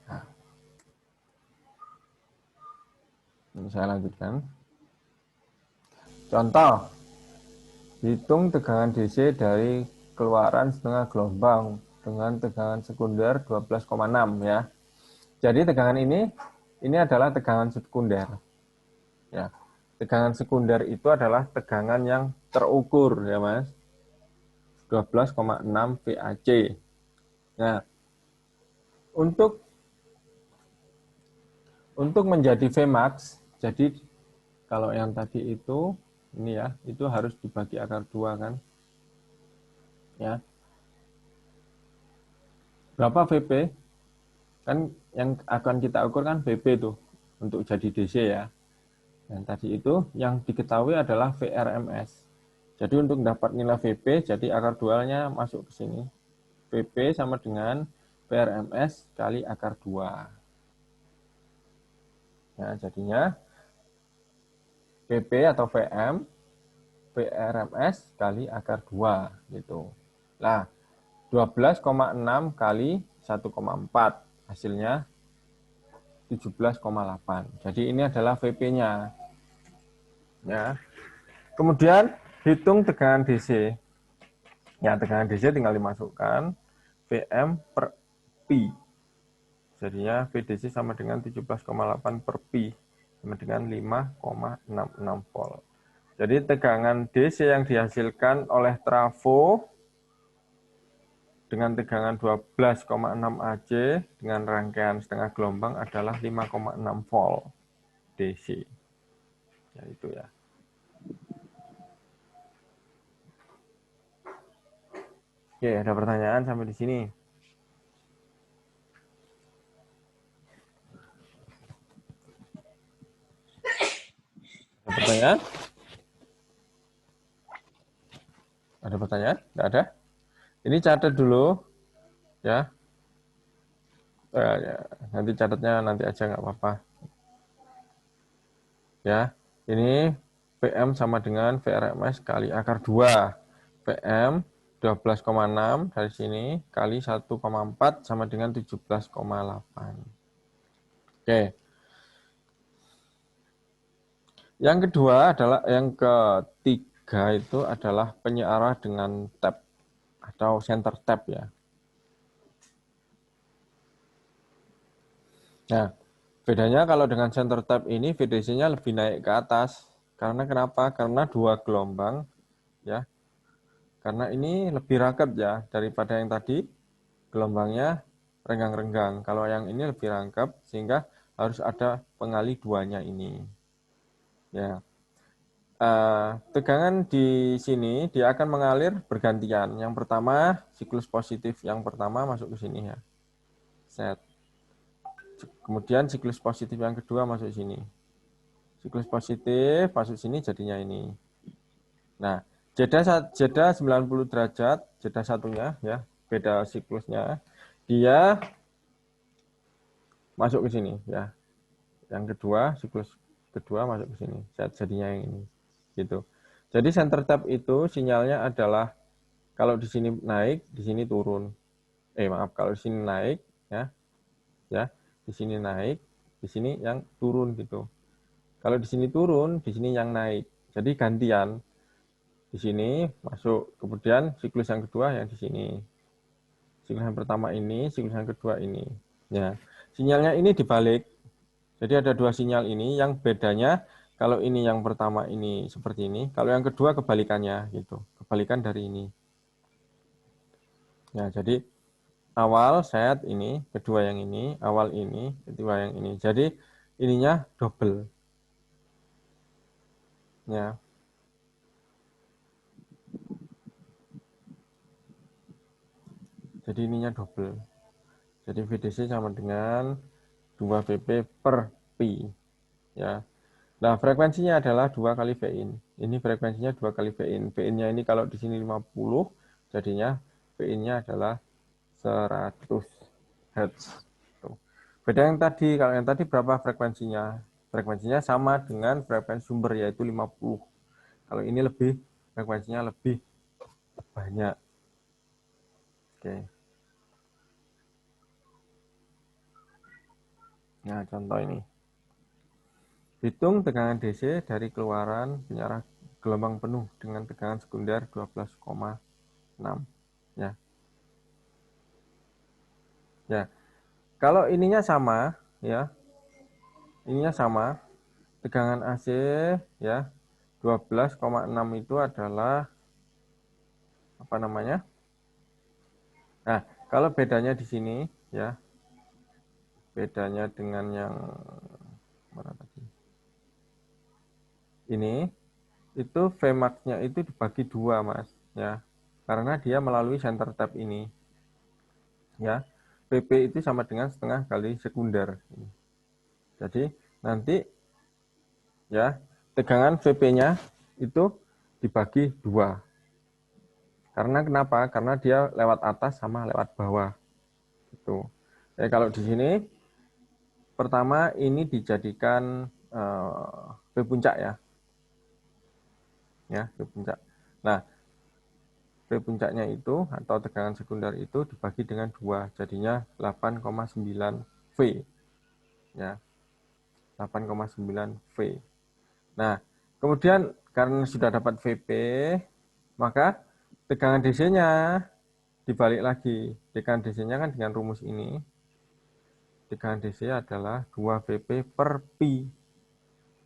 Speaker 1: Nah. Ini saya lanjutkan. Contoh. Hitung tegangan DC dari keluaran setengah gelombang dengan tegangan sekunder 12,6 ya. Jadi tegangan ini adalah tegangan sekunder. Ya. Tegangan sekunder itu adalah tegangan yang terukur ya, Mas. 12,6 VAC. Nah, untuk menjadi Vmax, jadi kalau yang tadi itu ini ya, itu harus dibagi akar 2 kan. Ya. Berapa VP? Kan yang akan kita ukur kan VP tuh untuk jadi DC ya. Dan tadi itu yang diketahui adalah VRMS. Jadi untuk dapat nilai VP, jadi akar 2-nya masuk ke sini. VP sama dengan VRMS kali akar 2. Ya, jadinya VP atau VM VRMS kali akar 2 gitu. Nah, 12,6 kali 1,4 hasilnya 17,8. Jadi ini adalah VP-nya. Ya. Kemudian hitung tegangan DC. Ya, tegangan DC tinggal dimasukkan VM per pi. Jadinya VDC sama dengan 17,8 per pi sama dengan 5,66 volt. Jadi tegangan DC yang dihasilkan oleh trafo dengan tegangan 12,6 AC dengan rangkaian setengah gelombang adalah 5,6 volt DC. Ya itu ya. Oke, ada pertanyaan sampai di sini? Ada pertanyaan? Ada pertanyaan? Tidak ada? Ini catat dulu, ya. Ya. Nanti catatnya nanti aja nggak apa-apa. Ya, ini VM sama dengan VRMS kali akar 2. VM 12,6 dari sini kali 1,4 sama dengan 17,8. Oke. Yang kedua adalah, yang ketiga itu adalah penyearah dengan tap atau center tap ya. Nah, bedanya kalau dengan center tap ini VDC-nya lebih naik ke atas. Karena kenapa? Karena dua gelombang ya. Karena ini lebih rangkap ya daripada yang tadi gelombangnya renggang-renggang. Kalau yang ini lebih rangkap sehingga harus ada pengali duanya ini. Ya. Tegangan di sini dia akan mengalir bergantian. Yang pertama siklus positif yang pertama masuk ke sini ya. Set. Kemudian siklus positif yang kedua masuk sini. Siklus positif masuk sini jadinya ini. Nah, jeda 90 derajat, jeda satunya ya, beda siklusnya. Dia masuk ke sini ya. Yang kedua, siklus kedua masuk ke sini. Jadinya yang ini. Gitu. Jadi center tap itu sinyalnya adalah kalau di sini naik, di sini turun. Kalau di sini naik ya. Ya, di sini naik, di sini yang turun gitu. Kalau di sini turun, di sini yang naik. Jadi gantian. Di sini masuk, kemudian siklus yang kedua yang di sini. Siklus yang pertama ini, siklus yang kedua ini. Ya. Sinyalnya ini dibalik. Jadi ada dua sinyal ini yang bedanya kalau ini yang pertama ini seperti ini, kalau yang kedua kebalikannya gitu. Kebalikan dari ini. Ya, jadi awal set ini, kedua yang ini, awal ini, kedua yang ini. Jadi ininya double. Ya. Jadi ininya double. Jadi VDC sama dengan 2 VP per pi. Ya. Nah, frekuensinya adalah 2 kali Vin. Ini frekuensinya 2 kali Vin. Vin-nya ini kalau di sini 50, Jadinya PI-nya adalah 100 Hz. Tuh. Beda yang tadi, kalau yang tadi berapa frekuensinya? Frekuensinya sama dengan frekuensi sumber, yaitu 50. Kalau ini lebih, frekuensinya lebih banyak. Oke. Nah, contoh ini. Hitung tegangan DC dari keluaran penyiar gelombang penuh dengan tegangan sekunder 12,6. Ya. Ya. Kalau ininya sama, ya. Ininya sama. Tegangan AC ya 12,6 itu adalah apa namanya? Nah, kalau bedanya di sini ya. Bedanya dengan yang mana tadi? Ini itu Vmax-nya itu dibagi 2, Mas, ya. Karena dia melalui center tap ini. Ya. Vp itu sama dengan setengah kali sekunder. Jadi, nanti ya, tegangan Vp-nya itu dibagi 2. Karena kenapa? Karena dia lewat atas sama lewat bawah. Itu. Kalau di sini pertama ini dijadikan V puncak ya. Ya, V puncak. Nah, V puncaknya itu atau tegangan sekunder itu dibagi dengan 2, jadinya 8,9 V. Ya. 8,9 V. Nah, kemudian karena sudah dapat Vp, maka tegangan DC-nya dibalik lagi. Tegangan DC-nya kan dengan rumus ini. Tegangan DC adalah 2 Vp per pi.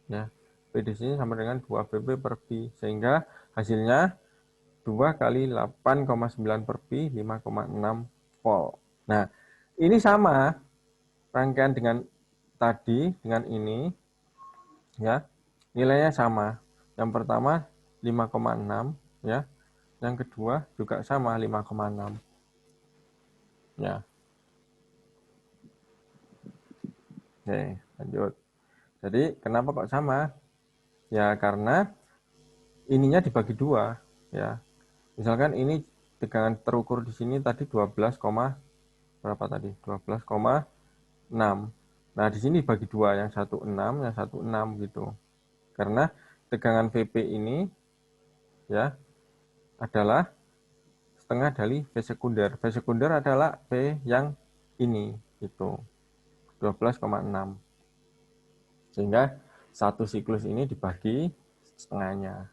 Speaker 1: Ya, PDC-nya sama dengan 2 Vp per pi. Sehingga hasilnya 2 kali 8,9 per pi, 5,6 volt. Nah, ini sama rangkaian dengan tadi, dengan ini. Ya, nilainya sama. Yang pertama 5,6 ya. Yang kedua juga sama 5,6. Ya. Oke, lanjut. Jadi kenapa kok sama? Ya karena ininya dibagi 2 ya. Misalkan ini tegangan terukur di sini tadi 12, berapa tadi? 12,6. Nah, di sini dibagi 2, yang satu 6, yang satu 6 gitu. Karena tegangan Vp ini ya adalah setengah dari V sekunder. V sekunder adalah V yang ini gitu. 12,6. Sehingga satu siklus ini dibagi setengahnya.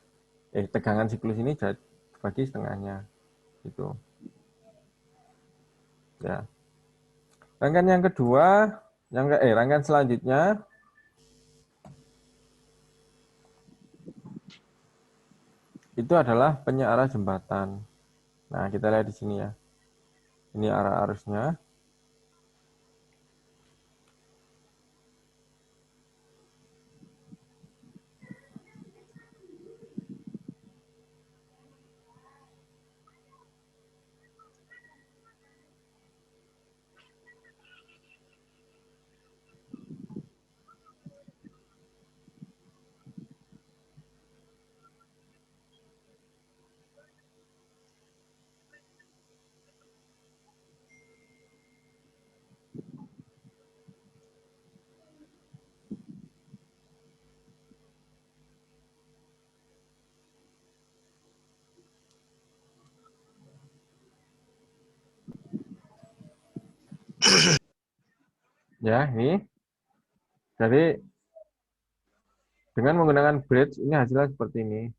Speaker 1: Tegangan siklus ini dibagi setengahnya. Gitu. Ya. Rangkaian yang kedua, rangkaian selanjutnya itu adalah penyearah jembatan. Nah, kita lihat di sini ya. Ini arah arusnya. Ya, ini. Jadi dengan menggunakan bridge ini hasilnya seperti ini.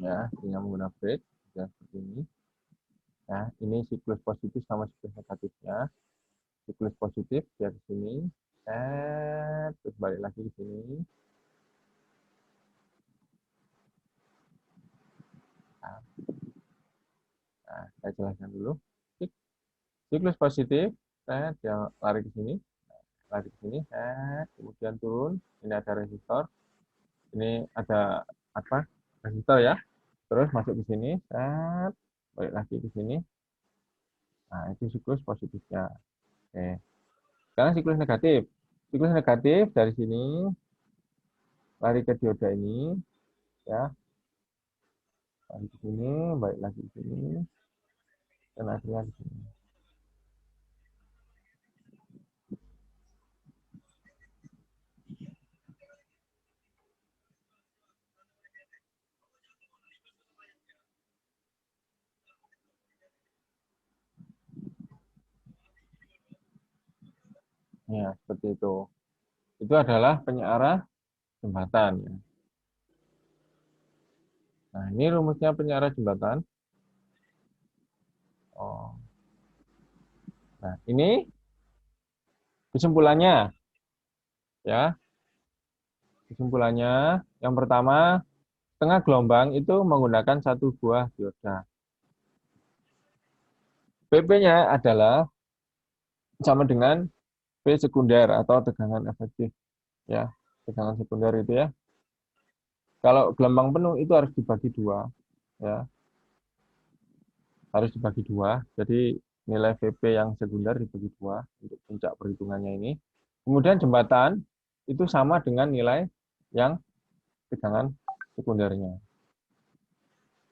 Speaker 1: Ya, dengan menggunakan bridge ya seperti ini. Nah, ini siklus positif sama siklus negatifnya. Siklus positif dia ke sini, terus balik lagi ke sini. Nah, saya jelaskan dulu. Siklus positif, dia lari ke sini, kemudian turun. Ini ada resistor, ini ada apa? Resistor ya. Terus masuk ke sini, balik lagi ke sini. Nah, itu siklus positifnya. Oke. Sekarang siklus negatif. Siklus negatif dari sini lari ke dioda ini, ya. Lari ke sini, balik lagi ke sini, dan akhirnya di sini. Ya, seperti itu. Itu adalah penyearah jembatan. Ya. Nah, ini rumusnya penyearah jembatan. Oh. Nah, ini kesimpulannya. Ya, kesimpulannya yang pertama, tengah gelombang itu menggunakan satu buah dioda. PP-nya adalah sama dengan P sekunder atau tegangan efektif. Ya, tegangan sekunder itu ya. Kalau gelombang penuh itu harus dibagi dua, ya, harus dibagi dua. Jadi nilai VP yang sekunder dibagi dua untuk puncak perhitungannya ini. Kemudian jembatan itu sama dengan nilai yang tegangan sekundernya.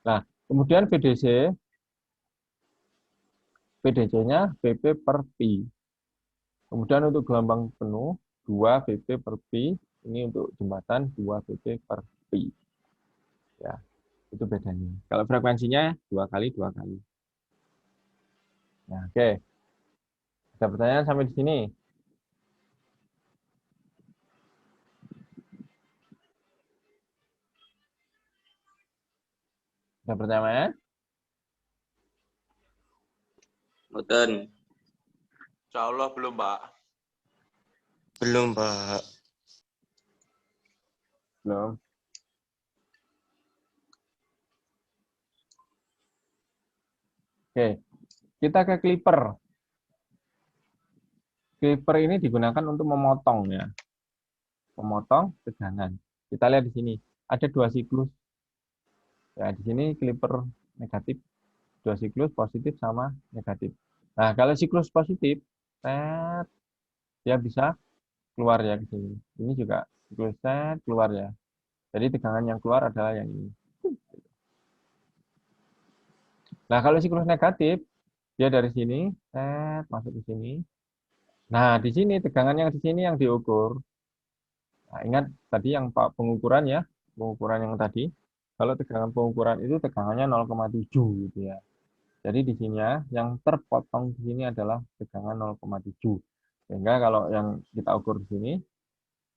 Speaker 1: Nah, kemudian VDC, PDC-nya VP per pi. Kemudian untuk gelombang penuh 2 VP per pi. Ini untuk jembatan 2 VP per pi. Ya, itu bedanya. Kalau frekuensinya 2 kali 2 kali. Nah, oke. Ada pertanyaan sampai di sini? Ada pertanyaan?
Speaker 3: Mboten.
Speaker 2: Insya Allah belum, Pak.
Speaker 3: Belum, Pak.
Speaker 1: Belum. Oke. Kita ke clipper. Clipper ini digunakan untuk memotong ya. Memotong tegangan. Kita lihat di sini. Ada 2 siklus. Ya, di sini clipper negatif. 2 siklus positif sama negatif. Nah, kalau siklus positif, dia bisa keluar ya ke sini. Ini juga siklus keluar ya. Jadi tegangan yang keluar adalah yang ini. Nah, kalau siklus negatif, dia dari sini, masuk ke sini. Nah, di sini tegangan yang di sini yang diukur. Nah, ingat tadi yang pengukuran ya, pengukuran yang tadi. Kalau tegangan pengukuran itu tegangannya 0,7 gitu ya. Jadi di sini ya, yang terpotong di sini adalah tegangan 0,7. Sehingga kalau yang kita ukur di sini,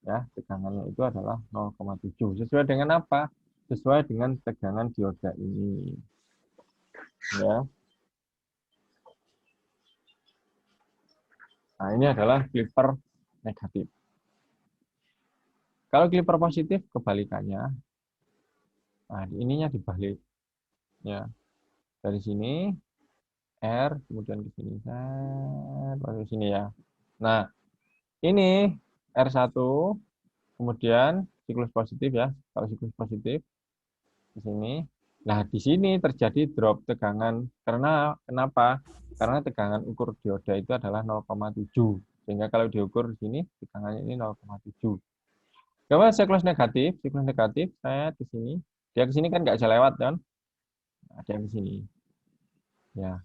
Speaker 1: ya tegangannya itu adalah 0,7. Sesuai dengan apa? Sesuai dengan tegangan dioda ini. Ya. Nah, ini adalah clipper negatif. Kalau clipper positif kebalikannya. Nah, ininya dibalik. Ya. Dari sini R kemudian ke sini. Ke sini ya. Nah, ini R1 kemudian siklus positif ya. Kalau siklus positif di sini. Nah, di sini terjadi drop tegangan karena kenapa? Karena tegangan ukur dioda itu adalah 0,7. Sehingga kalau diukur di sini tegangannya ini 0,7. Coba siklus negatif, saya ke sini. Dia ke sini kan nggak bisa lewat kan? Ada yang ke sini. Ya,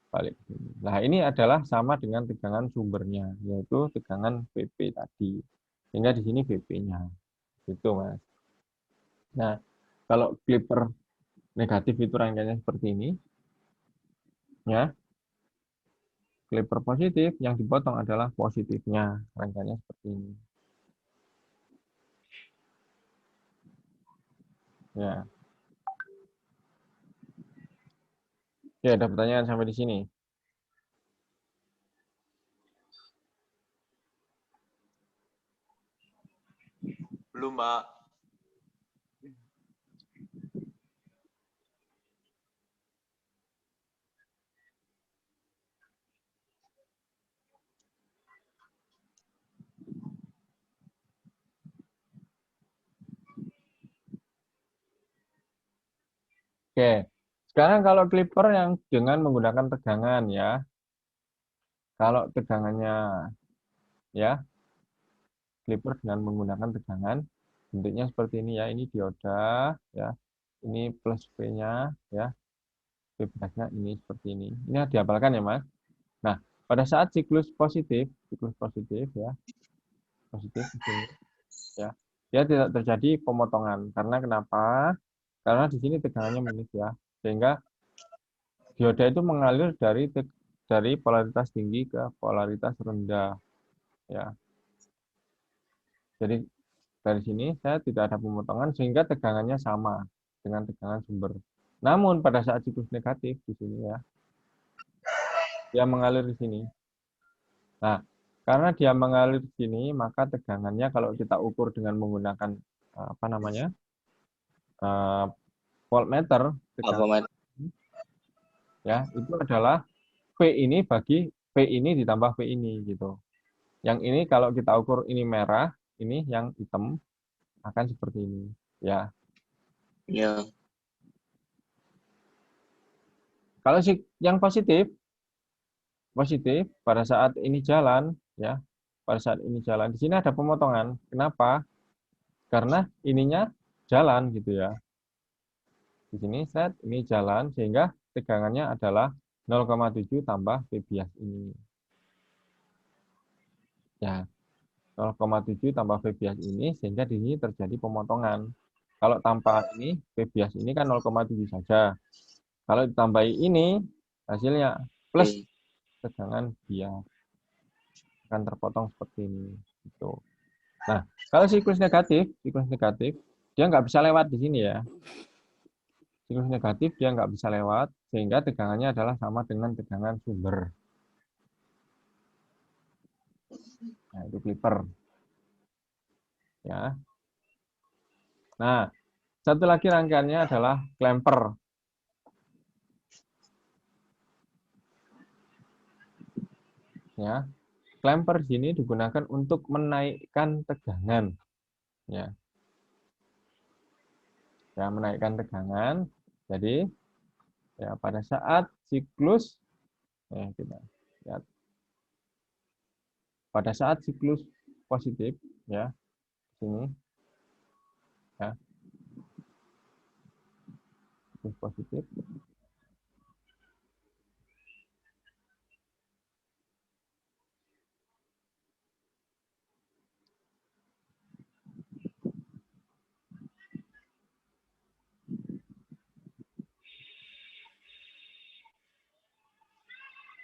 Speaker 1: balik ke sini. Nah, ini adalah sama dengan tegangan sumbernya, yaitu tegangan VP tadi. Sehingga di sini VP-nya. Gitu, Mas. Nah, kalau clipper negatif itu rangkaiannya seperti ini. Ya. Clipper positif yang dipotong adalah positifnya. Rangkaiannya seperti ini. Ya. Oke, ada pertanyaan sampai di sini.
Speaker 2: Belum, Pak.
Speaker 1: Oke, Sekarang kalau clipper yang dengan menggunakan tegangan ya. Kalau tegangannya ya, clipper dengan menggunakan tegangan bentuknya seperti ini ya. Ini dioda ya. Ini plus V-nya ya. V-nya ini seperti ini. Ini dihafalkan ya, Mas. Nah, pada saat siklus positif ya. Positif di sini ya. Dia tidak terjadi pemotongan. Karena kenapa? Karena di sini tegangannya minus ya. Sehingga dioda itu mengalir dari polaritas tinggi ke polaritas rendah ya. Jadi dari sini saya tidak ada pemotongan sehingga tegangannya sama dengan tegangan sumber. Namun pada saat siklus negatif di sini ya, dia mengalir di sini. Nah, karena dia mengalir di sini, maka tegangannya kalau kita ukur dengan menggunakan apa namanya voltmeter, tegangan, ya itu adalah V ini bagi V ini ditambah V ini gitu. Yang ini kalau kita ukur ini merah, ini yang hitam akan seperti ini ya.
Speaker 3: Ya.
Speaker 1: Kalau yang positif pada saat ini jalan ya, pada saat ini jalan di sini ada pemotongan. Kenapa? Karena ininya jalan gitu ya. Di sini set ini jalan sehingga tegangannya adalah 0,7 tambah V bias ini. Ya. 0,7 tambah V bias ini sehingga di sini terjadi pemotongan. Kalau tanpa ini V bias ini kan 0,7 saja. Kalau ditambahi ini hasilnya plus tegangan bias akan terpotong seperti ini. Gitu. Nah, kalau siklus negatif dia nggak bisa lewat di sini ya. Siklus negatif dia nggak bisa lewat sehingga tegangannya adalah sama dengan tegangan sumber. Nah, itu clipper. Ya. Nah, satu lagi rangkaiannya adalah clamper. Ya. Clamper sini digunakan untuk menaikkan tegangan. Ya. Ya, menaikkan tegangan. Jadi, ya pada saat siklus kita lihat. Pada saat siklus positif ya. Sini. Ya. Siklus positif.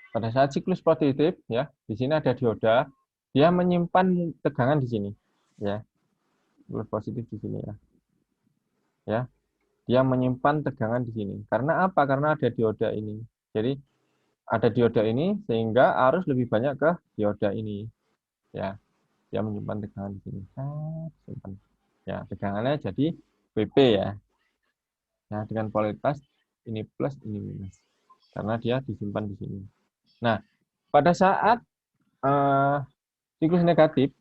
Speaker 1: Pada saat siklus positif, ya, di sini ada dioda, dia menyimpan tegangan di sini, ya, siklus positif di sini ya, dia menyimpan tegangan di sini. Karena apa? Karena ada dioda ini. Jadi ada dioda ini sehingga arus lebih banyak ke dioda ini, ya, dia menyimpan tegangan di sini. Simpan. Ya, tegangannya jadi PP ya. Nah, dengan polaritas ini plus, ini minus. Karena dia disimpan di sini. Nah, pada saat siklus negatif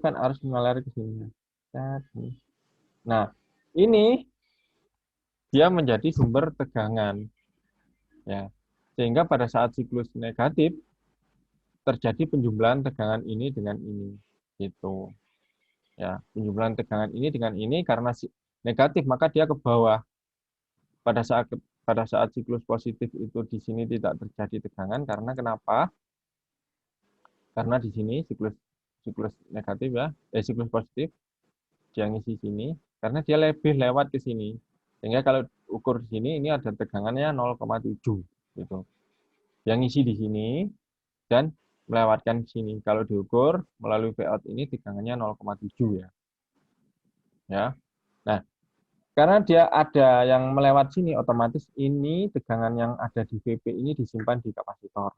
Speaker 1: kan harus mengalir ke sini. Nah, ini dia menjadi sumber tegangan. Ya. Sehingga pada saat siklus negatif terjadi penjumlahan tegangan ini dengan ini. Gitu. Ya, penjumlahan tegangan ini dengan ini karena negatif maka dia ke bawah. Pada saat siklus positif itu di sini tidak terjadi tegangan karena kenapa? Karena di sini siklus negatif ya, siklus positif dia ngisi sini karena dia lebih lewat ke sini. Sehingga kalau ukur di sini ini ada tegangannya 0,7 gitu. Yang ngisi di sini dan melewatkan ke sini. Kalau diukur melalui V-out ini tegangannya 0,7 ya. Ya. Nah, karena dia ada yang melewat sini, otomatis ini tegangan yang ada di VP ini disimpan di kapasitor.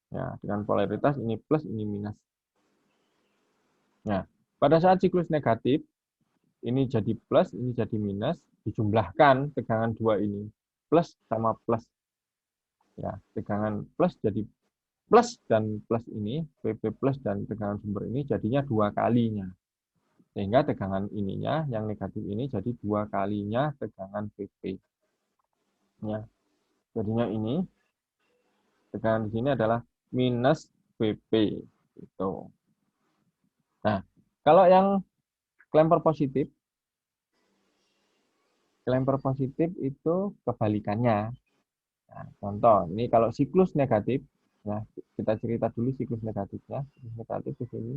Speaker 1: Ya, dengan polaritas ini plus, ini minus. Nah, pada saat siklus negatif, ini jadi plus, ini jadi minus, dijumlahkan tegangan dua ini. Plus sama plus. Ya, tegangan plus jadi plus dan plus ini, VP plus dan tegangan sumber ini jadinya dua kalinya. Sehingga tegangan ininya, yang negatif ini jadi dua kalinya tegangan VP. Ya, jadinya ini tekanan di sini adalah minus VP. Gitu. Nah, kalau yang klemper positif itu kebalikannya. Nah, contoh, ini kalau siklus negatif, nah kita cerita dulu siklus negatifnya. Siklus negatif di sini,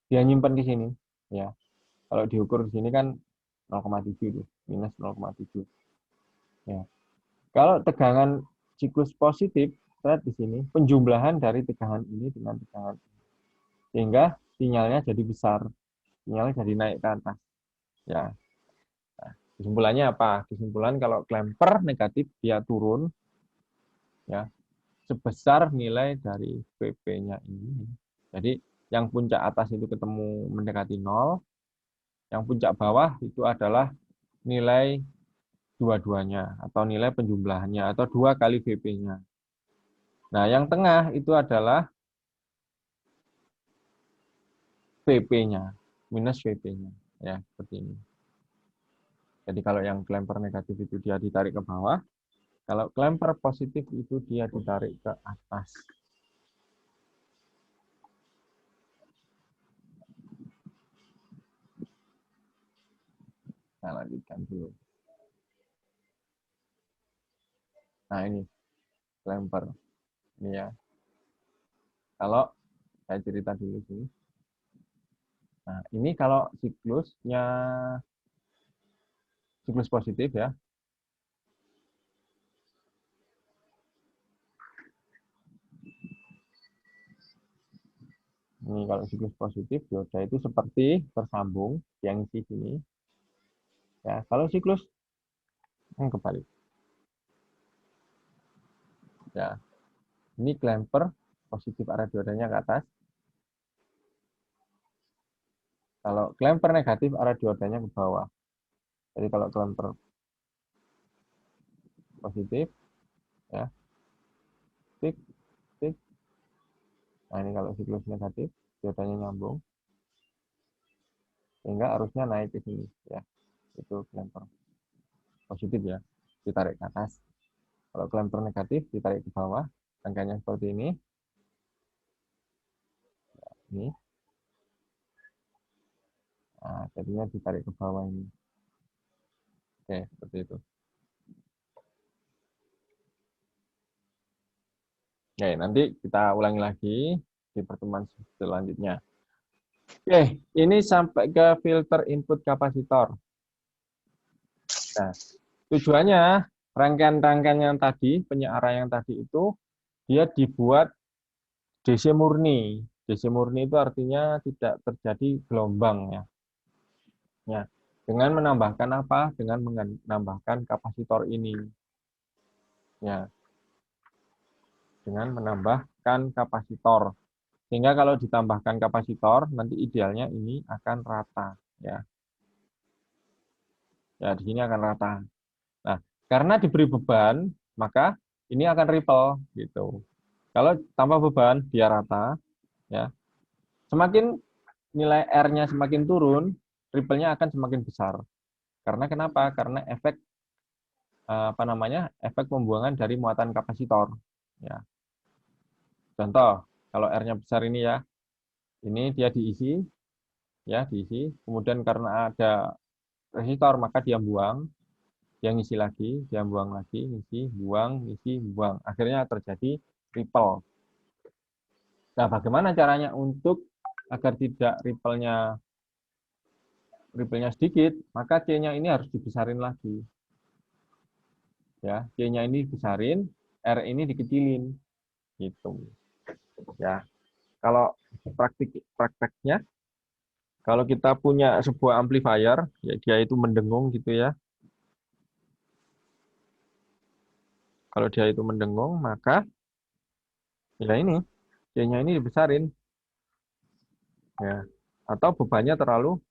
Speaker 1: dia nyimpen di sini. Ya, kalau diukur di sini kan 0,7 tuh, minus 0,7. Ya. Kalau tegangan siklus positif, lihat di sini penjumlahan dari tegangan ini dengan tegangan ini. Sehingga sinyalnya jadi besar, sinyalnya jadi naik ke atas. Ya. Nah, kesimpulannya apa? Kesimpulan kalau klemper negatif dia turun, ya sebesar nilai dari VP-nya ini. Jadi yang puncak atas itu ketemu mendekati 0, yang puncak bawah itu adalah nilai dua-duanya atau nilai penjumlahannya atau 2 kali VP-nya. Nah, yang tengah itu adalah VP-nya, minus VP-nya. Ya, seperti ini. Jadi kalau yang klemper negatif itu dia ditarik ke bawah, kalau klemper positif itu dia ditarik ke atas. Saya lanjutkan dulu. Nah, ini klemper. Ini ya. Kalau saya cerita dulu sini. Nah, ini kalau siklusnya siklus positif ya. Ini kalau siklus positif, dioda itu seperti tersambung yang isi sini. Ya, kalau siklus kebalik. Ya, ini klemper positif arah diodanya ke atas. Kalau klemper negatif arah diodanya ke bawah. Jadi kalau klemper positif, ya, tik, tik. Nah ini kalau siklus negatif, diodanya nyambung, sehingga arusnya naik ke sini, ya. Itu klemper positif ya, ditarik ke atas. Kalau klemper negatif ditarik ke bawah, rangkaiannya seperti ini. Ya, ini. Nah, jadinya ditarik ke bawah ini. Oke, seperti itu. Oke, nanti kita ulangi lagi di pertemuan selanjutnya. Oke, ini sampai ke filter input kapasitor. Nah, tujuannya rangkaian-rangkaian yang tadi, penyeara yang tadi itu, dia dibuat DC murni. DC murni itu artinya tidak terjadi gelombang ya. Ya, dengan menambahkan apa? Dengan menambahkan kapasitor ini. Ya. Dengan menambahkan kapasitor. Sehingga kalau ditambahkan kapasitor, nanti idealnya ini akan rata ya. Ya, di sini akan rata. Nah, karena diberi beban, maka ini akan ripple gitu. Kalau tanpa beban dia rata ya. Semakin nilai R-nya semakin turun, ripple-nya akan semakin besar. Karena kenapa? Karena efek efek pembuangan dari muatan kapasitor. Ya. Contoh, kalau R-nya besar ini ya, ini dia diisi, ya diisi. Kemudian karena ada resistor maka dia buang, dia ngisi lagi, dia buang lagi, ngisi, buang. Akhirnya terjadi ripple. Nah, bagaimana caranya untuk agar tidak ripple-nya sedikit, maka C-nya ini harus dibesarin lagi. Ya, C-nya ini dibesarin, R ini dikecilin. Gitu. Ya. Kalau prakteknya, kalau kita punya sebuah amplifier, ya dia itu mendengung gitu ya. Kalau dia itu mendengung, maka ya ini, C-nya ini dibesarin. Ya. Atau bebannya terlalu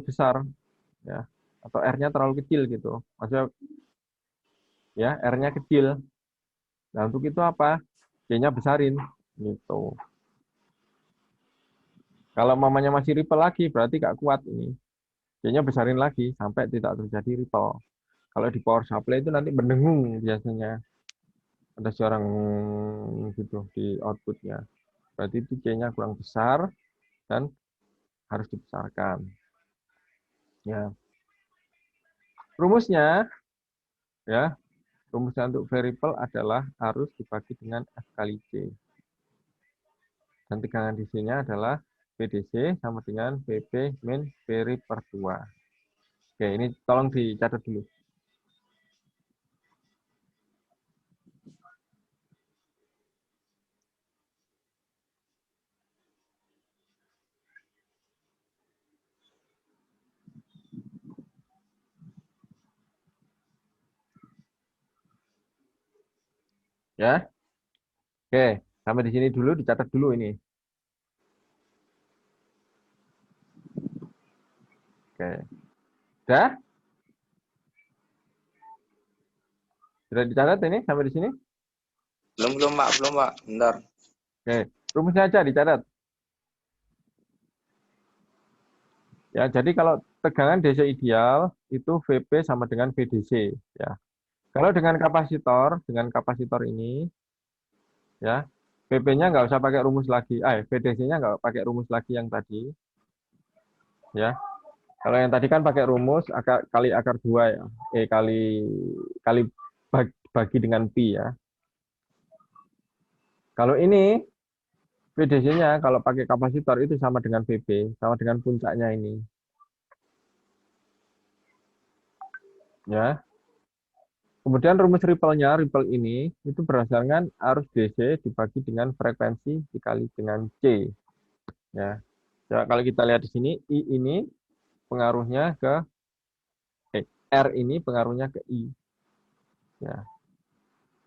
Speaker 1: besar. Ya. Atau R-nya terlalu kecil gitu. Maksudnya ya, R-nya kecil. Nah, untuk itu apa? C-nya besarin gitu. Kalau mamanya masih ripple lagi, berarti nggak kuat ini. C-nya besarin lagi sampai tidak terjadi ripple. Kalau di power supply itu nanti mendengung biasanya. Ada suara gitu di outputnya. Berarti itu C-nya kurang besar dan harus dibesarkan. Ya. Rumusnya, ya, rumusnya untuk variable adalah harus dibagi dengan F kali C. Dan tegangan DC-nya adalah VDC sama dengan VP min Vary per 2. Oke, ini tolong dicatat dulu. Ya. Oke, sampai di sini dulu, dicatat dulu ini. Oke. Sudah? Sudah dicatat ini sampai di sini?
Speaker 3: Belum Pak, bentar.
Speaker 1: Oke, rumusnya aja dicatat. Ya, jadi kalau tegangan DC ideal itu VP sama dengan VDC, ya. Kalau dengan kapasitor ini, ya, VP-nya nggak usah pakai rumus lagi, VDC-nya nggak pakai rumus lagi yang tadi, ya. Kalau yang tadi kan pakai rumus kali akar 2 ya, kali bagi dengan pi ya. Kalau ini VDC-nya kalau pakai kapasitor itu sama dengan VP, sama dengan puncaknya ini. Ya. Kemudian rumus ripple-nya, ripple ini itu berdasarkan arus DC dibagi dengan frekuensi dikali dengan C. Ya. Ya, kalau kita lihat di sini, I ini pengaruhnya ke R ini pengaruhnya ke I. Ya.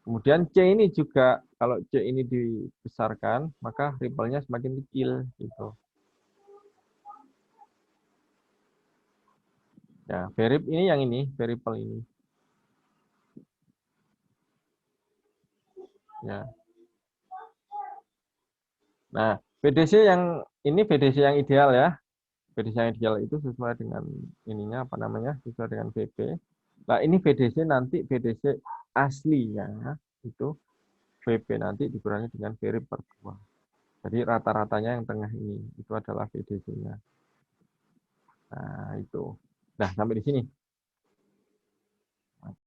Speaker 1: Kemudian C ini juga, kalau C ini dibesarkan, maka ripple-nya semakin kecil. Gitu. Ya, varip ini yang ini, variable ini. Ya. Nah, VDC yang ini VDC yang ideal ya. VDC yang ideal itu sesuai dengan ininya apa namanya? Sesuai dengan VP. Nah, ini VDC nanti VDC aslinya itu VP nanti dikurangi dengan Vary per 2. Jadi rata-ratanya yang tengah ini itu adalah VDC-nya. Nah, itu. Nah, sampai di sini.